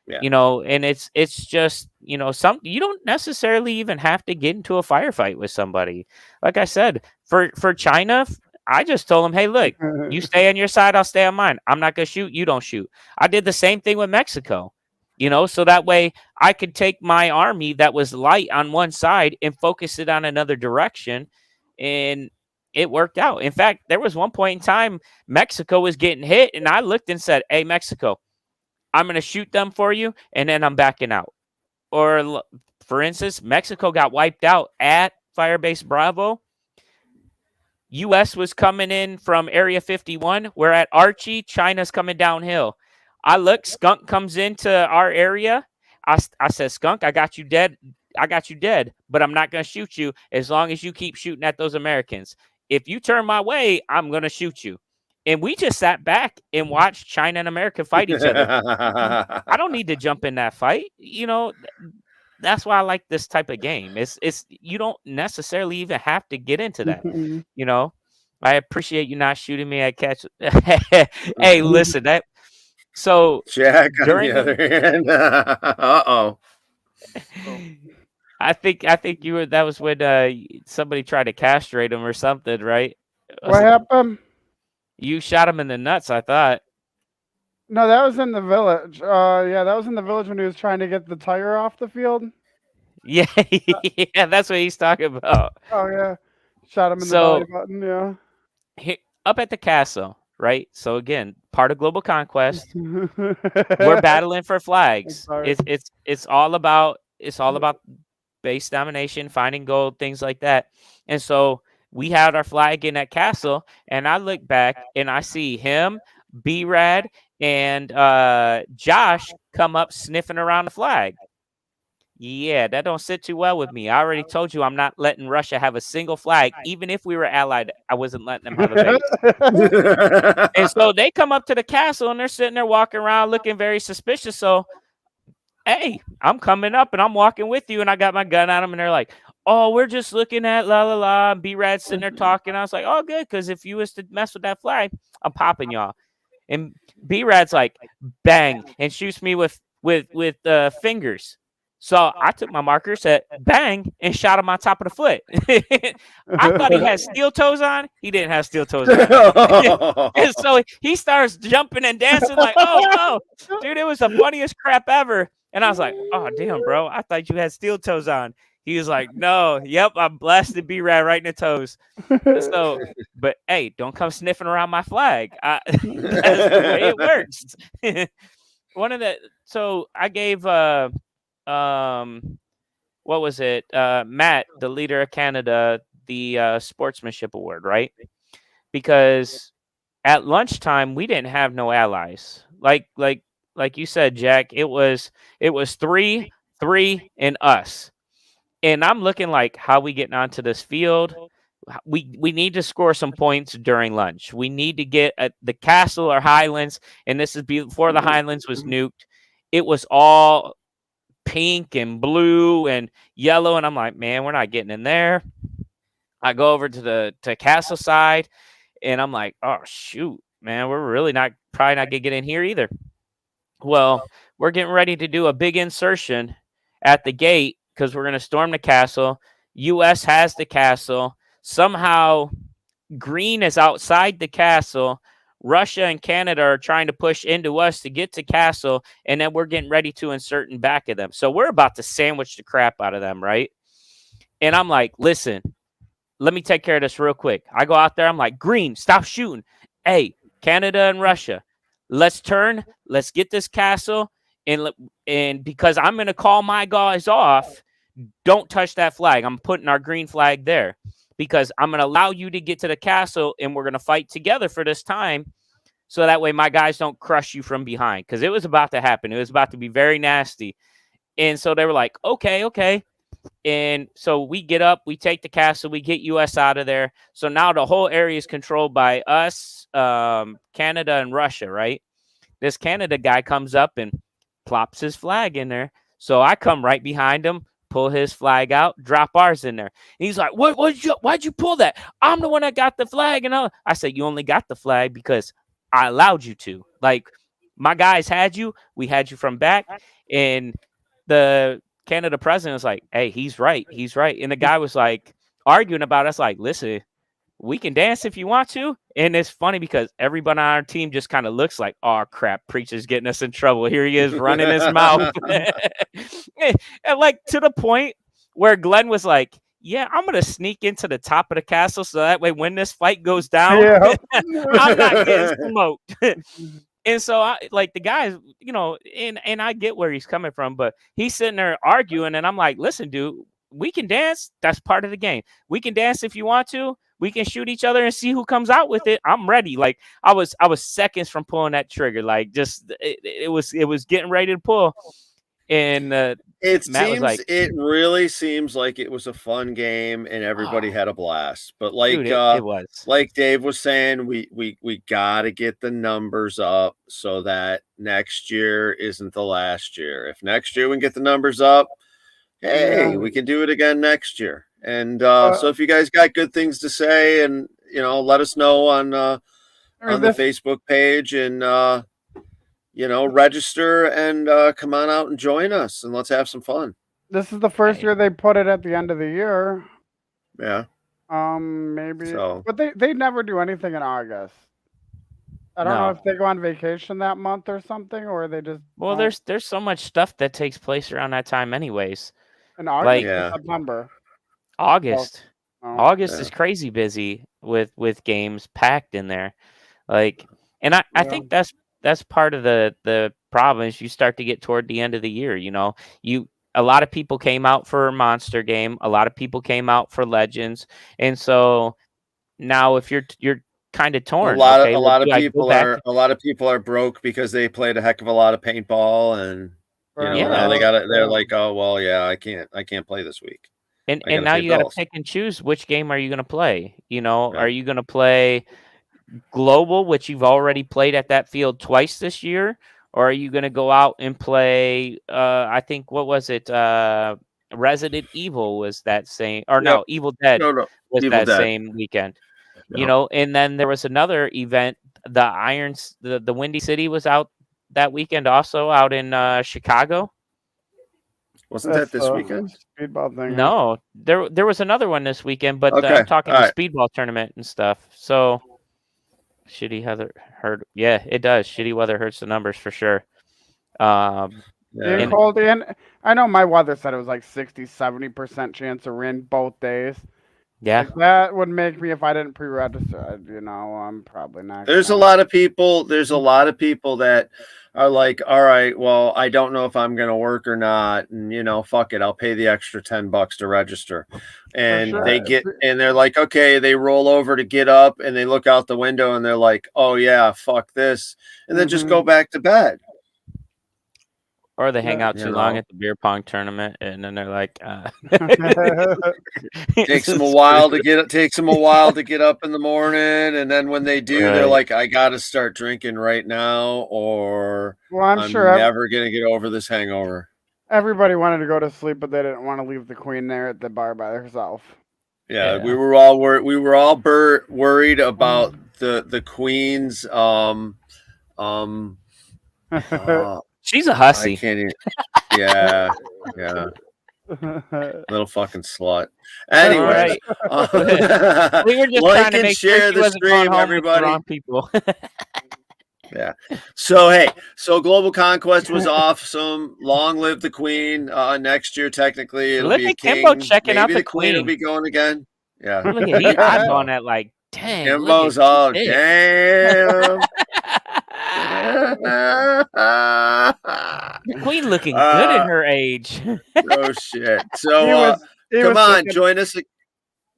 Yeah. You know, and it's just, you know, you don't necessarily even have to get into a firefight with somebody. Like I said, for China, I just told them, hey, look, you stay on your side, I'll stay on mine. I'm not gonna shoot, you don't shoot. I did the same thing with Mexico, you know, so that way I could take my army that was light on one side and focus it on another direction, and it worked out. In fact, there was one point in time Mexico was getting hit, and I looked and said, hey, Mexico, I'm going to shoot them for you, and then I'm backing out. Or, for instance, Mexico got wiped out at Firebase Bravo. U.S. was coming in from Area 51. We're at Archie. China's coming downhill. I look, Skunk comes into our area. I said, Skunk, I got you dead. But I'm not going to shoot you as long as you keep shooting at those Americans. If you turn my way, I'm going to shoot you. And we just sat back and watched China and America fight each other. I don't need to jump in that fight. You know, that's why I like this type of game. It's you don't necessarily even have to get into that. You know, I appreciate you not shooting me at catch. Hey, listen, so Jack on the other hand. Uh-oh. I think that was when somebody tried to castrate him or something, right? What happened? You shot him in the nuts, I thought. No, that was in the village. Yeah, that was in the village when he was trying to get the tire off the field. Yeah, yeah, that's what he's talking about. Oh yeah, shot him in the belly button. Yeah. Up at the castle, right? So again, part of Global Conquest. We're battling for flags. It's all about base domination, finding gold, things like that. And so we had our flag in that castle, and I look back and I see him, B-Rad, and Josh come up sniffing around the flag. Yeah, that don't sit too well with me. I already told you I'm not letting Russia have a single flag. Even if we were allied, I wasn't letting them have a base. And so they come up to the castle, and they're sitting there walking around looking very suspicious. So, hey, I'm coming up, and I'm walking with you, and I got my gun on them, and they're like, oh, we're just looking at la la la. B-Rad sitting there talking. I was like, oh, good, because if you was to mess with that flag, I'm popping y'all. And B-Rad's like, bang, and shoots me with fingers. So I took my marker, said bang, and shot him on top of the foot. I thought he had steel toes on. He didn't have steel toes on. And so he starts jumping and dancing like, oh, no. Dude, it was the funniest crap ever. And I was like, oh, damn, bro. I thought you had steel toes on. He was like, no, yep, I blasted B-Rad right in the toes. So, but hey, don't come sniffing around my flag. That's the way it works. So I gave what was it? Matt, the leader of Canada, the sportsmanship award, right? Because at lunchtime we didn't have no allies. Like you said, Jack, it was 3, and us. And I'm looking like, how we getting onto this field? We need to score some points during lunch. We need to get at the castle or Highlands, and this is before the Highlands was nuked. It was all pink and blue and yellow, and I'm like, man, we're not getting in there. I go over to the castle side, and I'm like, oh shoot, man, we're really probably not gonna get in here either. Well, we're getting ready to do a big insertion at the gate because we're gonna storm the castle. U.S. has the castle. Somehow green is outside the castle. Russia and Canada are trying to push into us to get to castle, and then we're getting ready to insert in back of them. So we're about to sandwich the crap out of them, right? And I'm like, listen, let me take care of this real quick. I go out there. I'm like, green, stop shooting. Hey, Canada and Russia, let's turn. Let's get this castle. And because I'm going to call my guys off, don't touch that flag. I'm putting our green flag there because I'm going to allow you to get to the castle, and we're going to fight together for this time. So that way my guys don't crush you from behind, because it was about to happen. It was about to be very nasty. And so they were like, okay. And so we get up, we take the castle, we get U.S. out of there. So now the whole area is controlled by us, Canada, and Russia, right? This Canada guy comes up and plops his flag in there. So I come right behind him, pull his flag out, drop ours in there. And he's like, why'd you pull that? I'm the one that got the flag. And I said, you only got the flag because I allowed you to. Like, my guys had you. We had you from back. And the Canada president was like, hey, he's right. He's right. And the guy was like arguing about us, like, listen, we can dance if you want to. And it's funny because everybody on our team just kind of looks like, oh, crap, Preacher's getting us in trouble. Here he is running his mouth. And like to the point where Glenn was like, yeah, I'm going to sneak into the top of the castle so that way when this fight goes down, I'm not getting smoked. And so, like the guys, you know, and I get where he's coming from, but he's sitting there arguing, and I'm like, listen, dude, we can dance. That's part of the game. We can dance if you want to. We can shoot each other and see who comes out with it. I'm ready. Like I was seconds from pulling that trigger. Like just it was getting ready to pull. And it really seems like it was a fun game and everybody had a blast. But like dude, it was. Like Dave was saying, we gotta get the numbers up so that next year isn't the last year. If next year we can get the numbers up, hey, we can do it again next year. And so if you guys got good things to say, and you know, let us know on the Facebook page, and you know, register and come on out and join us, and let's have some fun. This is the first year they put it at the end of the year. Yeah. Maybe. So. But they never do anything in August. I don't know if they go on vacation that month or something, or they just. Well, there's so much stuff that takes place around that time, anyways. In August or September. August. August is crazy busy with games packed in there, like, and I think that's part of the problem is you start to get toward the end of the year. You know, a lot of people came out for Monster Game, a lot of people came out for Legends, and so now if you're kind of torn, a lot of people are broke because they played a heck of a lot of paintball, and you know, now they're like, oh well, yeah, I can't play this week. And now you got to pick and choose which game are you going to play. You know, are you going to play Global, which you've already played at that field twice this year, or are you going to go out and play? I think what was it? Resident Evil was that same, or no, Evil Dead was Evil Dead. Same weekend. No. You know, and then there was another event. The Windy City was out that weekend, also out in Chicago. Wasn't that this weekend? Speedball thing. No, there was another one this weekend, but I'm talking the speedball tournament and stuff. So shitty weather hurt. Yeah, it does. Shitty weather hurts the numbers for sure. And cold, and I know my weather said it was like 60-70% chance of rain both days. Yeah, like that would make me, if I didn't pre-register, you know, I'm probably not. There's a lot of people that are like, all right, well, I don't know if I'm going to work or not. And, you know, fuck it. I'll pay the extra $10 to register. And they're like, okay, they roll over to get up and they look out the window and they're like, oh yeah, fuck this. And then just go back to bed. Or they hang out too long at the beer pong tournament, and then they're like, takes them a while to get up in the morning, and then when they do, they're like, I got to start drinking right now, or I'm sure never gonna get over this hangover. Everybody wanted to go to sleep, but they didn't want to leave the queen there at the bar by herself. Yeah. We were all worried about the queen's she's a hussy. I can't even, yeah. Little fucking slut. Anyway, we were just trying to make share sure the stream, everybody. People. Yeah. So Global Conquest was awesome. Long live the queen. Next year, technically, it'll be a king. Kimbo checking Maybe out the queen will be going again. Yeah. Look at he's on that like, dang. Kimbo's all damn. The queen looking good at her age. Oh shit! So come on, join us.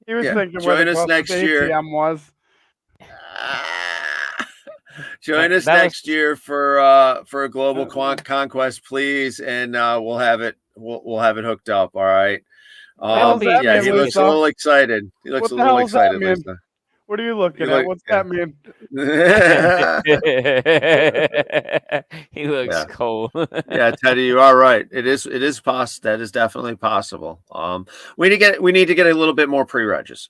He was thinking join us next year. Was. Join us next year for a Global Conquest, please, and we'll have it. We'll have it hooked up. All right. Yeah, he looks a little excited. He looks a little excited, Lisa. What are you looking at? What's that mean? He looks cold. Yeah, Teddy, you are right. It is possible. That is definitely possible. We need to get a little bit more pre-regis.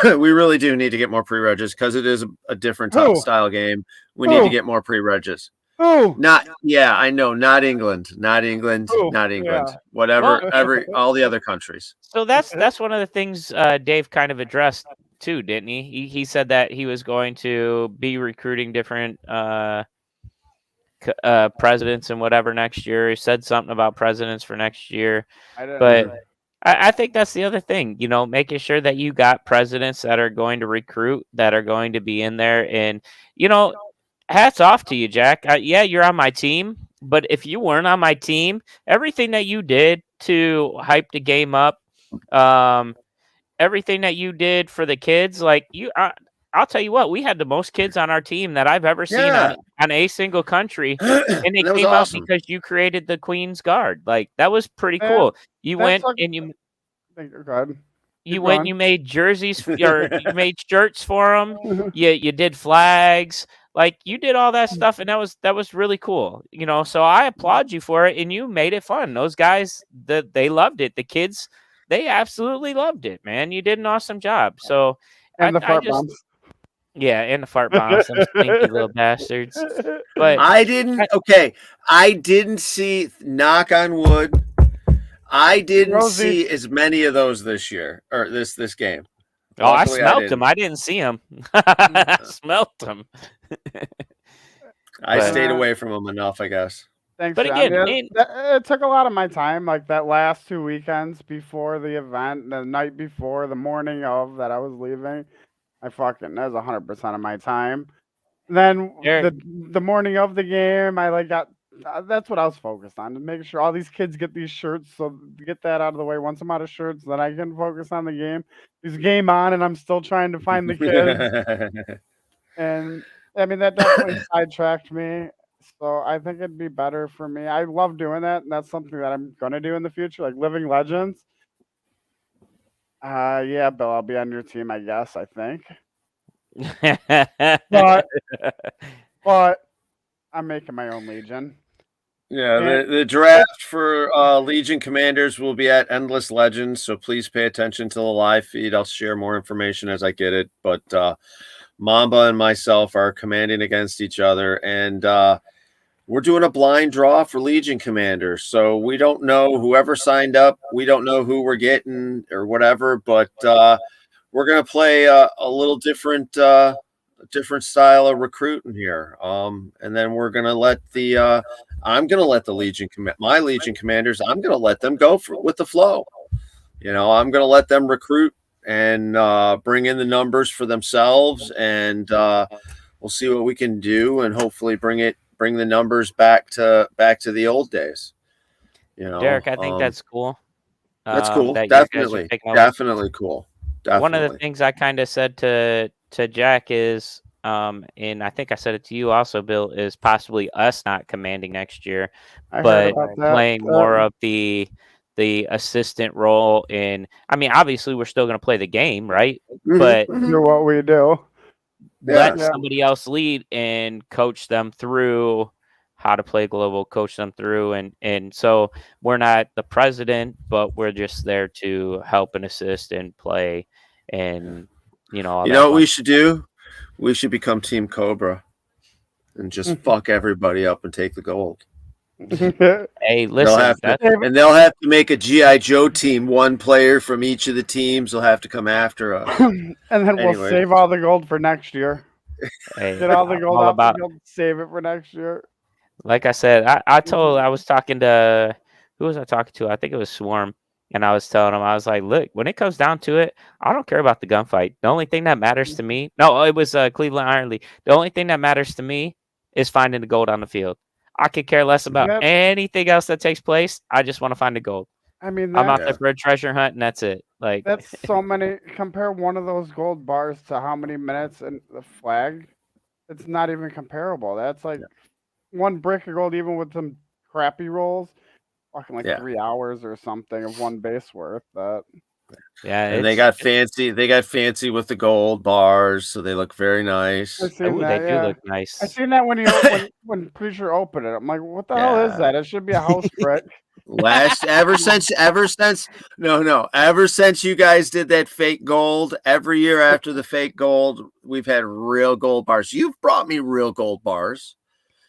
We really do need to get more pre-regis because it is a different style game. We need to get more pre-regis. Oh, I know, not England, not England, Ooh, not England. yeah. Whatever, Well, all the other countries. So that's one of the things Dave kind of addressed too, didn't he? He said that he was going to be recruiting different presidents and whatever next year. He said something about presidents for next year, I didn't. but I think that's the other thing, making sure that you got presidents that are going to recruit, that are going to be in there, and hats off to you, Jack. Yeah, you're on my team, but if you weren't on my team, everything that you did to hype the game up, everything that you did for the kids, I'll tell you what, we had the most kids on our team that I've ever seen on a single country, and it That was came out awesome. because you created the Queen's Guard. Like, that was pretty cool. You went and you you made jerseys or you made shirts for them. You did flags. Like, you did all that stuff, and that was really cool. So I applaud you for it, and you made it fun. Those guys, they loved it. The kids, they absolutely loved it, man. You did an awesome job. So and the fart bombs. Yeah, and the fart bombs, them stinky little bastards. But I didn't see, knock on wood, I didn't see as many of those this year, or this game. Oh, luckily, I smelt them. I didn't see them. I smelt them. I stayed away from them enough, I guess. Thanks. But again, it took a lot of my time, like that last 2 weekends before the event, the night before, the morning of that I was leaving. That was 100% of my time. Then the morning of the game, I got. That's what I was focused on, to make sure all these kids get these shirts. So to get that out of the way, once I'm out of shirts, then I can focus on the game. This game on, and I'm still trying to find the kids. And I mean, that definitely sidetracked me. So I think it'd be better for me. I love doing that, and that's something that I'm gonna do in the future, like Living Legends. Yeah, Bill, I'll be on your team, I guess. I think. but I'm making my own Legion. Yeah, the draft for Legion Commanders will be at Endless Legends, so please pay attention to the live feed. I'll share more information as I get it. But Mamba and myself are commanding against each other, and we're doing a blind draw for Legion Commanders. So we don't know whoever signed up. We don't know who we're getting or whatever, but we're going to play a little different style of recruiting here. And then we're going to let I'm going to let my Legion Commanders, I'm going to let them go with the flow. I'm going to let them recruit and bring in the numbers for themselves, and we'll see what we can do, and hopefully bring the numbers back to the old days. Derek, I think that's cool. That's cool. That Definitely cool. Definitely. One of the things I kind of said to Jack is, and I think I said it to you also, Bill, is possibly us not commanding next year, but playing more of the assistant role in. I mean, obviously we're still going to play the game, right? But do what we do. Let somebody else lead and coach them through how to play global, coach them through, and so we're not the president, but we're just there to help and assist and play, and what we should do? We should become Team Cobra and just fuck everybody up and take the gold. Hey, listen, they'll have to make a G.I. Joe team. One player from each of the teams will have to come after us. And then we'll save all the gold for next year. Hey, get all the gold out the field, save it for next year. Like I said, I was talking to, who was I talking to? I think it was Swarm. And I was telling him, I was like, look, when it comes down to it, I don't care about the gunfight. The only thing that matters to me, no, it was Cleveland Iron League. The only thing that matters to me is finding the gold on the field. I could care less about anything else that takes place. I just want to find the gold. I mean, I'm out there for a treasure hunt, and that's it. Like, that's so many. Compare one of those gold bars to how many minutes in the flag. It's not even comparable. That's like one brick of gold, even with some crappy rolls. Fucking 3 hours or something of one base worth. And they got fancy. They got fancy with the gold bars, so they look very nice. They do look nice. I seen that when Preacher opened it. I'm like, what the hell is that? It should be a house brick. Ever since you guys did that fake gold, every year after the fake gold, we've had real gold bars. You've brought me real gold bars.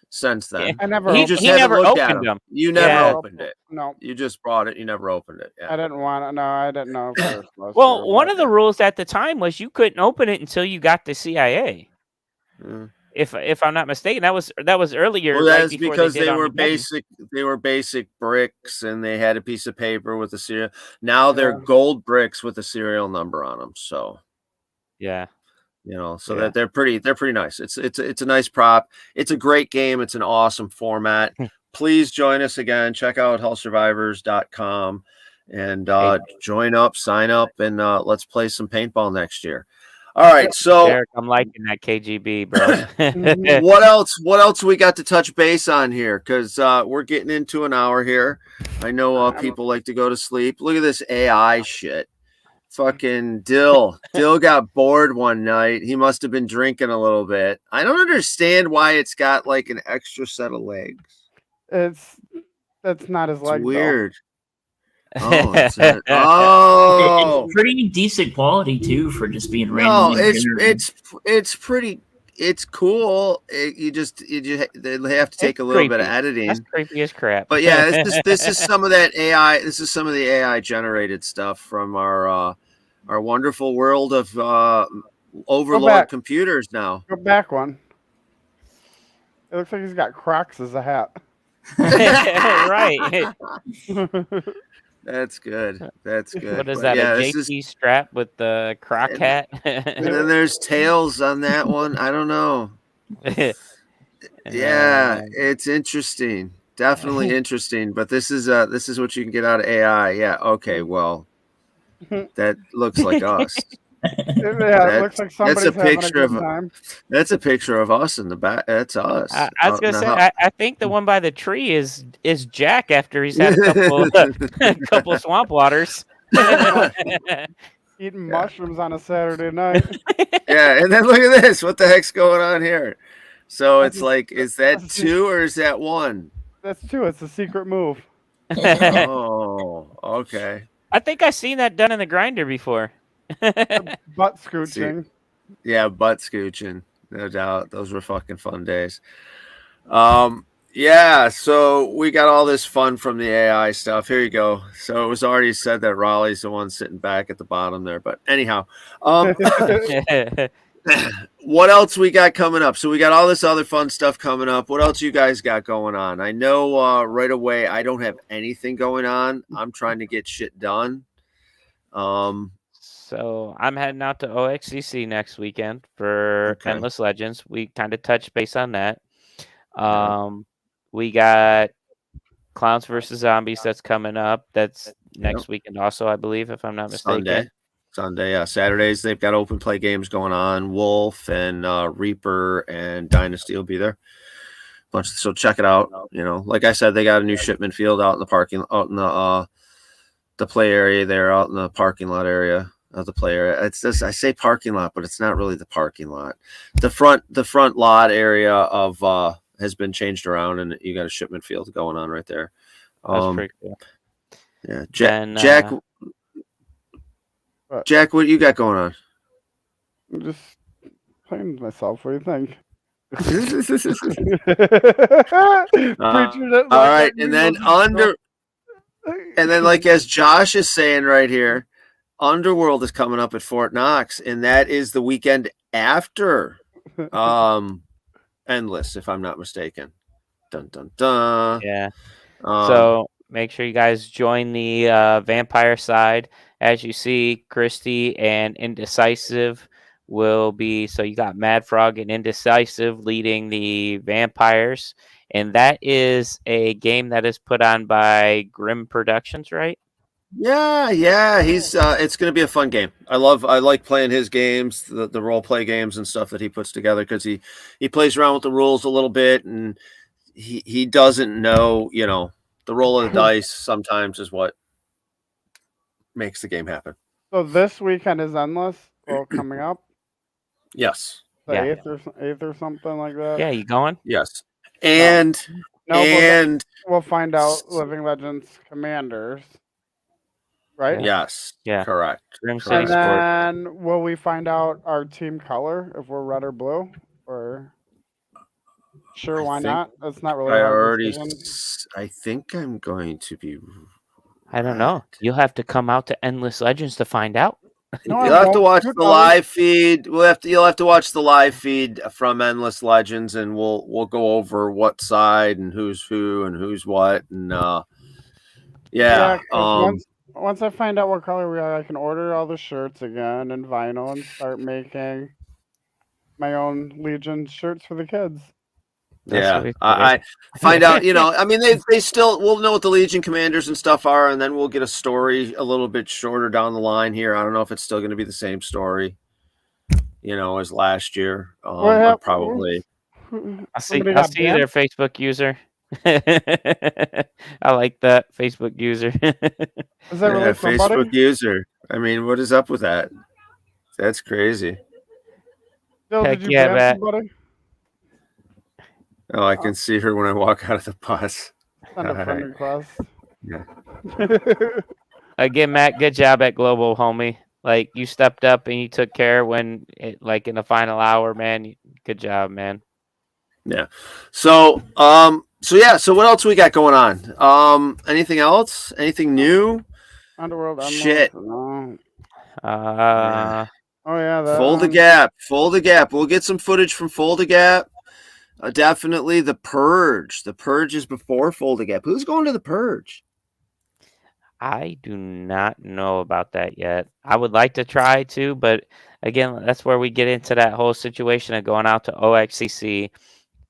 since then. I never. He just he haven't never looked at opened them. You never Yeah. opened it. No, You just brought it. You never opened it. Yeah. I didn't want it. No, I didn't know if they were supposed Well, to. one of the rules at the time was you couldn't open it until you got the CIA. Mm. If I'm not mistaken, that was earlier. Well, right that's before because they did they were Armageddon. basic. They were basic bricks, and they had a piece of paper with a serial. Now they're gold bricks with a serial number on them. So, yeah, so that they're pretty nice. It's a nice prop. It's a great game. It's an awesome format. Please join us again. Check out hullsurvivors.com and join up, sign up, and let's play some paintball next year. All right, so Derek, I'm liking that KGB, bro. what else we got to touch base on here? Because we're getting into an hour here. I know people like to go to sleep. Look at this AI shit. Fucking Dill got bored one night. He must have been drinking a little bit. I don't understand why it's got like an extra set of legs. That's not his leg. It's weird. Oh, it's pretty decent quality too for just being random. No, it's pretty. It's cool. You just they have to take a little bit of editing. That's creepy as crap. But yeah, this is some of that AI. This is some of the AI generated stuff from our wonderful world of overlord computers. Now go back one. It looks like he's got Crocs as a hat. Right. That's good. That's good. What is that? A JT strap with the Croc hat? And then there's tails on that one. I don't know. Yeah, it's interesting. Definitely interesting. But this is what you can get out of AI. Yeah. Okay. Well, that looks like us. It looks like somebody's having a good time. That's a picture of us in the back. That's us. I was gonna say, I think the one by the tree is Jack after he's had a couple of swamp waters. Eating mushrooms on a Saturday night. Yeah, and then look at this. What the heck's going on here? So it's like, is that 2 or is that 1? That's 2. It's a secret move. Oh, okay. I think I've seen that done in the grinder before. Butt scooching. Yeah, butt scooching. No doubt. Those were fucking fun days. Yeah, so we got all this fun from the AI stuff. Here you go. So it was already said that Raleigh's the one sitting back at the bottom there. But anyhow, what else we got coming up? So we got all this other fun stuff coming up. What else you guys got going on? I know right away I don't have anything going on. I'm trying to get shit done. So I'm heading out to OXCC next weekend for Endless Legends. We kind of touched base on that. We got Clowns versus Zombies that's coming up. That's next weekend also, I believe, if I'm not mistaken. Sunday, yeah. Saturdays they've got open play games going on. Wolf and Reaper and Dynasty will be there. So check it out. Like I said, they got a new shipment field out in the play area there, out in the parking lot area. Of the play area. It's just, I say parking lot, but it's not really the parking lot. The front lot area of has been changed around, and you got a shipment field going on right there. That's pretty cool. Yeah, Jack, what you got going on? I'm just playing with myself. What do you think? All right, and then like as Josh is saying right here, Underworld is coming up at Fort Knox, and that is the weekend after Endless, if I'm not mistaken. Dun dun dun. Yeah. So make sure you guys join the vampire side. As you see, Christy and Indecisive will be. So you got Mad Frog and Indecisive leading the vampires, and that is a game that is put on by Grim Productions, right? Yeah. He's it's going to be a fun game. I like playing his games, the role play games and stuff that he puts together, because he plays around with the rules a little bit, and he doesn't know, the roll of the dice sometimes is what makes the game happen. So this weekend is Endless coming up. Yes. The 8th or something like that. Yeah, you going? Yes. And we'll find out Living Legends Commanders. Right? Yes. Yeah. Correct. And then will we find out our team color, if we're red or blue? Or Sure, I why think not? That's not really I a hard already. decision. I think I'm going to be. I don't know. You'll have to come out to Endless Legends to find out. No, I You'll have to won't. watch Dude, the live feed. You'll have to watch the live feed from Endless Legends, and we'll go over what side and who's who and who's what, and yeah. 'cause once I find out what color we are, I can order all the shirts again and vinyl and start making my own Legion shirts for the kids. Yeah, I find out. I mean, they still. We'll know what the Legion commanders and stuff are, and then we'll get a story a little bit shorter down the line here. I don't know if it's still going to be the same story, as last year. Probably. I see their Facebook user. I like that Facebook user. Is that really somebody? Facebook user? I mean, what is up with that? That's crazy. Bill, did you ban somebody? Oh, I can see her when I walk out of the bus. Send a friend request. Yeah. Again, Matt, good job at Global, homie. Like, you stepped up and you took care when, in the final hour, man. Good job, man. Yeah. So what else we got going on? Anything else? Anything new? Underworld. Shit. Oh yeah. Fold the Gap. We'll get some footage from Fold the Gap. Definitely the Purge. The Purge is before Fold the Gap. Who's going to the Purge? I do not know about that yet. I would like to try to, but again, that's where we get into that whole situation of going out to OXCC.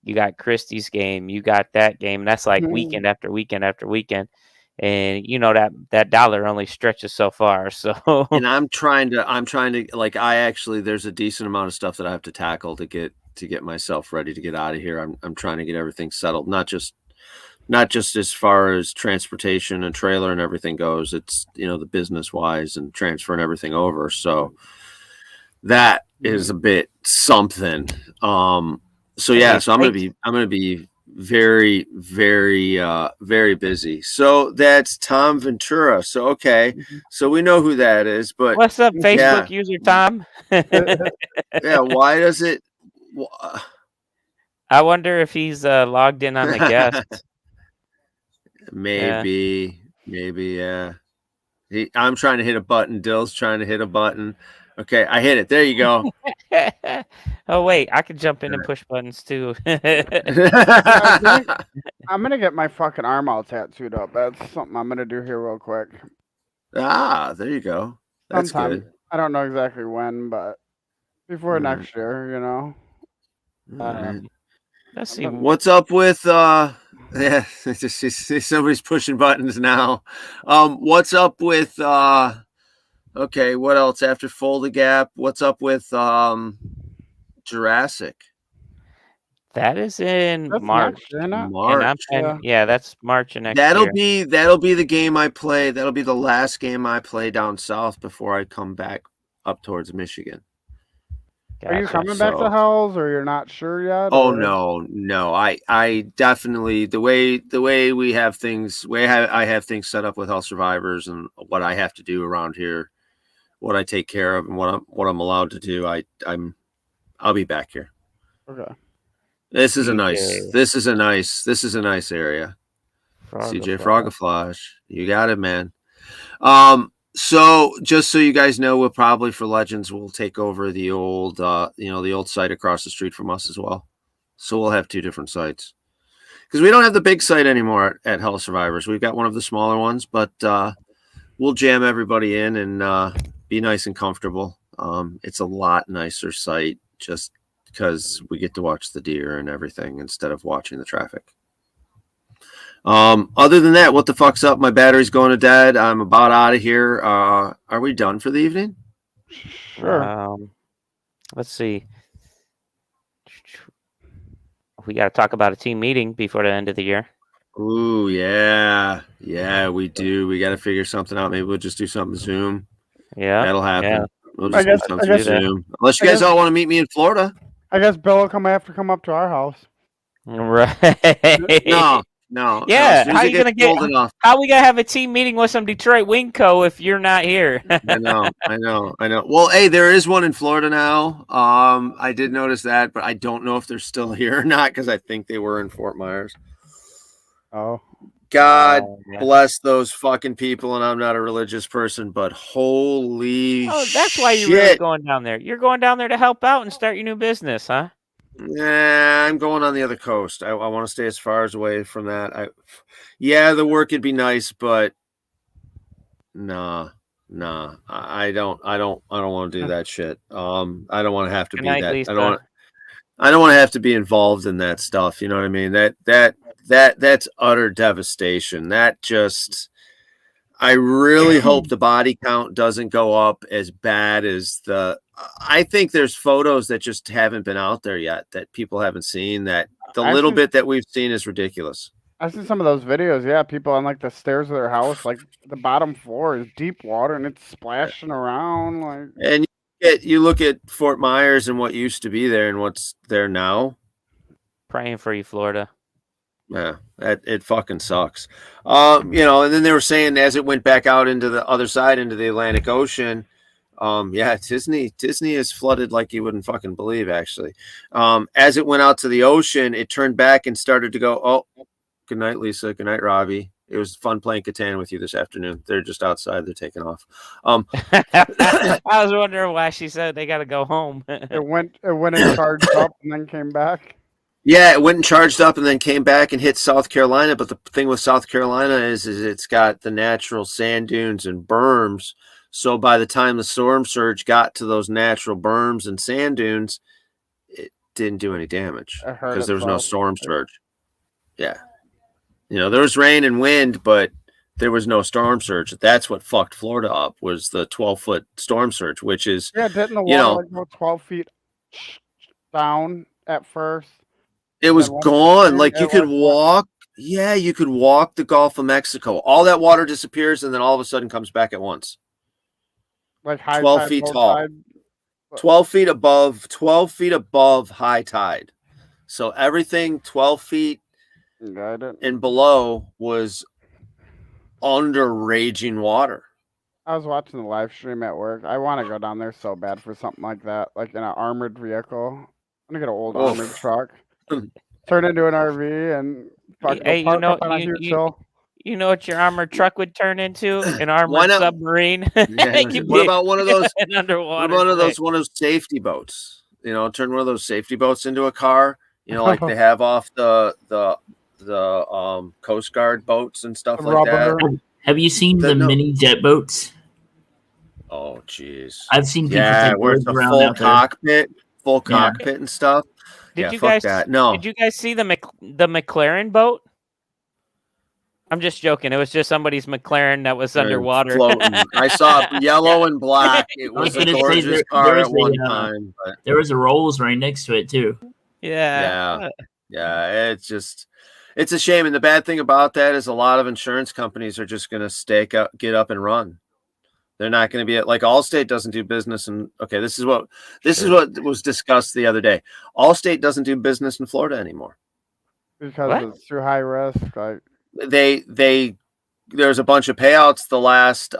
You got Christie's game, you got that game. That's like weekend after weekend after weekend. And that dollar only stretches so far. So and I'm trying to there's a decent amount of stuff that I have to tackle to get myself ready to get out of here. I'm trying to get everything settled, not just as far as transportation and trailer and everything goes. It's the business wise and transferring everything over. So that is a bit something. So I'm gonna be very, very, very busy. So that's Tom Ventura. So okay, so we know who that is. But what's up, Facebook user Tom? Yeah, why does it? I wonder if he's logged in on the guest. Maybe, yeah. I'm trying to hit a button. Dill's trying to hit a button. Okay, I hit it. There you go. Oh, wait, I can jump in and push buttons too. I'm going to get my fucking arm all tattooed up. That's something I'm going to do here real quick. Ah, there you go. That's sometime. good. I don't know exactly when, but before next year, Let's see. What's up with yeah, somebody's pushing buttons now. What's up with okay, what else after Fold the Gap? What's up with Jurassic? That is in March. March. That's March of next year. That'll be the game I play. That'll be the last game I play down south before I come back up towards Michigan. Gotcha. Are you coming back to Hells, or you're not sure yet? Oh no. I definitely the way we have things, I have things set up with Hell Survivors and what I have to do around here, what I take care of, and what I'm allowed to do. I'll be back here. Okay. This is a nice area. CJ Frogaflash, you got it, man. So just so you guys know, we'll probably for Legends we'll take over the old the old site across the street from us as well. So we'll have two different sites because we don't have the big site anymore at Hell Survivors. We've got one of the smaller ones, but we'll jam everybody in and be nice and comfortable. It's a lot nicer site just because we get to watch the deer and everything instead of watching the traffic. Other than that, what the fuck's up? My battery's going to dead. I'm about out of here. Are we done for the evening? Sure. Let's see. We got to talk about a team meeting before the end of the year. Ooh, yeah. Yeah, we do. We got to figure something out. Maybe we'll just do something Zoom. Yeah. That'll happen. Yeah. We'll just do something Zoom. Unless you guys all want to meet me in Florida. I guess Bill will come up to our house. Right. No. Yeah, As soon as how it you gonna gets get? cold enough. How we gonna have a team meeting with some Detroit Wingco if you're not here? I know. Well, hey, there is one in Florida now. I did notice that, but I don't know if they're still here or not because I think they were in Fort Myers. Oh. God Yeah. bless those fucking people, and I'm not a religious person, but holy that's why you're really going down there. You're going down there to help out and start your new business, huh? Nah, I'm going on the other coast. I want to stay as far as away from that. Yeah, the work would be nice, but nah. I don't want to do that shit. I don't want to have to Good be night, that. Lisa. I don't want to have to be involved in that stuff. You know what I mean? That's utter devastation. I really hope the body count doesn't go up as bad as I think there's photos that just haven't been out there yet that people haven't seen, that the little bit that we've seen is ridiculous. I've seen some of those videos. Yeah, people on like the stairs of their house, like the bottom floor is deep water and it's splashing around. Like, and you look at Fort Myers and what used to be there and what's there now. Praying for you, Florida. Yeah, it fucking sucks. And then they were saying as it went back out into the other side, into the Atlantic Ocean, Disney is flooded like you wouldn't fucking believe, actually. As it went out to the ocean, it turned back and started to go, oh, good night, Lisa. Good night, Robbie. It was fun playing Catan with you this afternoon. They're just outside. They're taking off. I was wondering why she said they got to go home. it went and charged up and then came back. Yeah, it went and charged up and then came back and hit South Carolina. But the thing with South Carolina is it's got the natural sand dunes and berms. So by the time the storm surge got to those natural berms and sand dunes, it didn't do any damage because there was no storm surge. Yeah. There was rain and wind, but there was no storm surge. That's what fucked Florida up, was the 12-foot storm surge, which is... Yeah, didn't the water go 12 feet down at first? It was gone. Like you could walk. Yeah, you could walk the Gulf of Mexico. All that water disappears and then all of a sudden comes back at once. Like high 12 tide, feet low tall. tide. 12 feet above high tide. So everything 12 feet and below was under raging water. I was watching the live stream at work. I want to go down there so bad for something like that, like in an armored vehicle. I'm gonna get an old armored truck, turn into an RV, and hey, you know what your armored truck would turn into? An armored submarine. Yeah. What about one of those underwater? One of those safety boats? Turn one of those safety boats into a car. Like they have off the Coast Guard boats and stuff like that. Have you seen the mini jet boats? Oh, jeez. I've seen people where it's a full cockpit and stuff. Did you guys see the McLaren boat? I'm just joking. It was just somebody's McLaren that was underwater. Floating. I saw yellow and black. It was a gorgeous car at one time. But... There was a Rolls right next to it, too. Yeah. It's a shame. And the bad thing about that is a lot of insurance companies are just going to get up and run. They're not going to be like Allstate doesn't do business. And okay, this is what was discussed the other day. Allstate doesn't do business in Florida anymore because it's too high risk. Like there's a bunch of payouts the last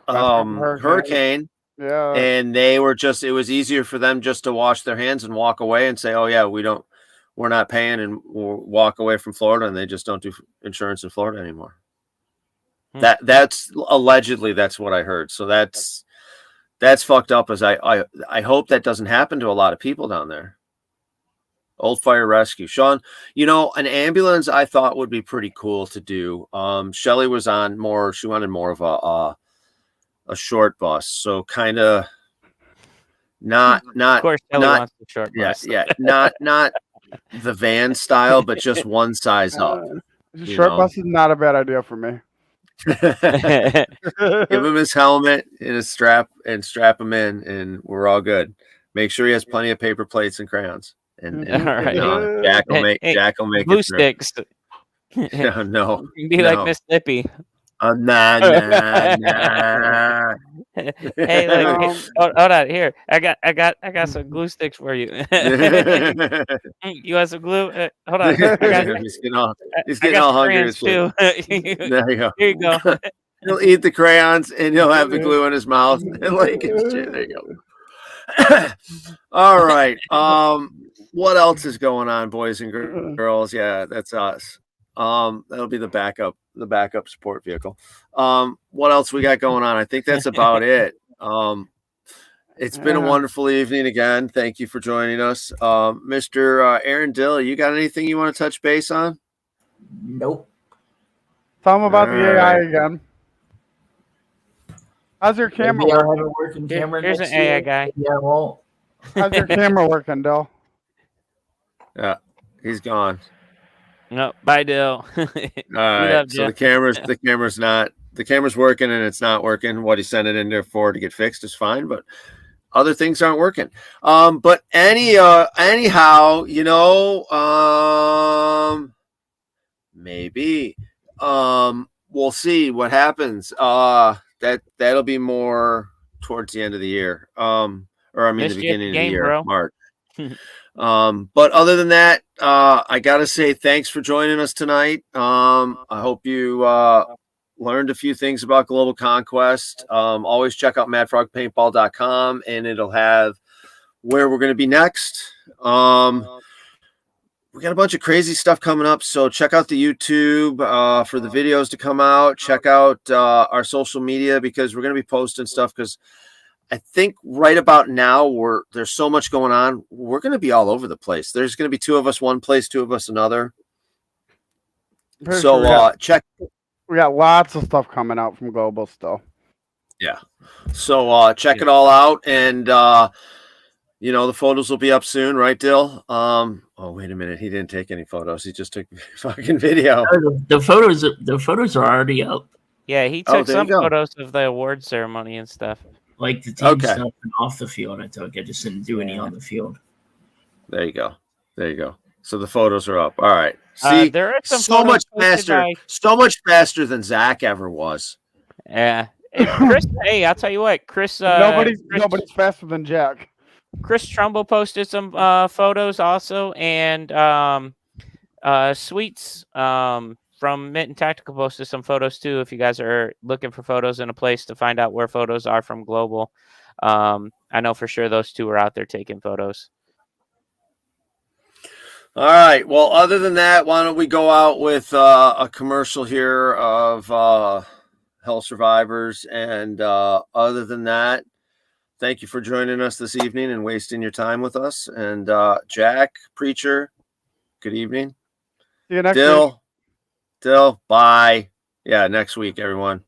hurricane. Yeah. And it was easier for them just to wash their hands and walk away and say, oh yeah, we're not paying, and we'll walk away from Florida, and they just don't do insurance in Florida anymore. That's allegedly that's what I heard. So that's fucked up. As I hope that doesn't happen to a lot of people down there. Old Fire Rescue, Sean. An ambulance I thought would be pretty cool to do. Shelly was on more. She wanted more of a short bus, so kind of not. Of course, Shelly wants the short bus. Yeah, not the van style, but just one size up. Short bus is not a bad idea for me. Give him his helmet and a strap and strap him in, and we're all good. Make sure he has plenty of paper plates and crayons. And right. Jack will make glue it sticks. No, like Mississippi. Nah. Hey, look, hold on. Here, I got some glue sticks for you. You want some glue? Hold on. He's getting all hungry as shit. too. There you go. Here you go. He'll eat the crayons and he'll have the glue in his mouth and like his shit. There you go. All right. What else is going on, boys and girls? Yeah, that's us. That'll be the backup support vehicle. What else we got going on? I think that's about it. It's been a wonderful evening again. Thank you for joining us. Mr. Aaron Dill, you got anything you want to touch base on? Nope. Tell them about the AI again. How's your camera Maybe I'll working? have a working camera Here's next an AI year. guy. Yeah, well, How's your camera working, Dill? Yeah, he's gone. No, bye, Dill. All right. So the camera's working and it's not working. What he sent it in there for to get fixed is fine, but other things aren't working. But anyhow, maybe we'll see what happens. That'll be more towards the end of the year. The beginning of the year, bro. March. But other than that, I gotta say thanks for joining us tonight. I hope you learned a few things about Global Conquest. Always check out madfrogpaintball.com and it'll have where we're going to be next. We got a bunch of crazy stuff coming up, so check out the YouTube for the videos to come out. Check out our social media because we're going to be posting stuff because I think right about now there's so much going on. We're going to be all over the place. There's going to be two of us one place, two of us another. Check. We got lots of stuff coming out from Global still. Yeah. So check it all out, and the photos will be up soon, right, Dill? Oh, wait a minute. He didn't take any photos. He just took fucking video. The photos are already up. Yeah, he took some photos of the award ceremony and stuff. Like the team stuff and off the field I took. I just didn't do any on the field. There you go. So the photos are up. All right. See, there are some so much faster than Zach ever was. Yeah. Chris, hey, I'll tell you what, Chris. Nobody's faster than Jack. Chris Trumbull posted some photos also, and Sweets from Mitten Tactical posted some photos too. If you guys are looking for photos in a place to find out where photos are from Global, I know for sure those two are out there taking photos. All right. Well, other than that, why don't we go out with a commercial here of Hell Survivors? And other than that, thank you for joining us this evening and wasting your time with us. And Jack, Preacher, good evening. See you next week. Dill, bye. Yeah, next week, everyone.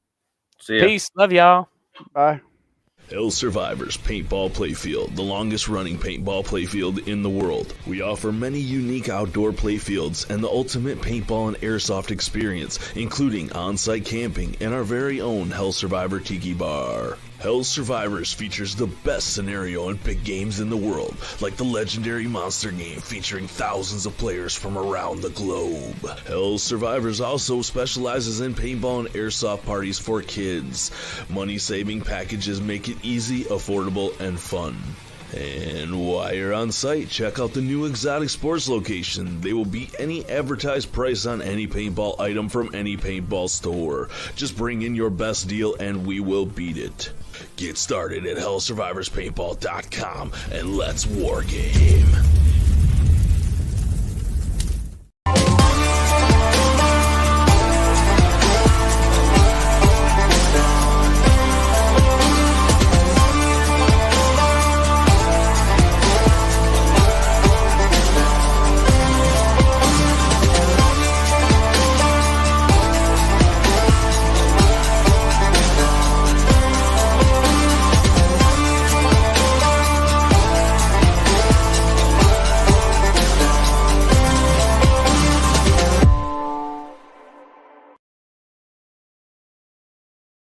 See ya. Peace. Love y'all. Bye. Hell Survivors Paintball Playfield, the longest running paintball playfield in the world. We offer many unique outdoor playfields and the ultimate paintball and airsoft experience, including on-site camping and our very own Hell Survivor Tiki Bar. Hell Survivors features the best scenario and big games in the world, like the legendary monster game featuring thousands of players from around the globe. Hell Survivors also specializes in paintball and airsoft parties for kids. Money-saving packages make it easy, affordable, and fun. And while you're on site, check out the new Exotic Sports location. They will beat any advertised price on any paintball item from any paintball store. Just bring in your best deal and we will beat it. Get started at hellsurvivorspaintball.com and let's war game.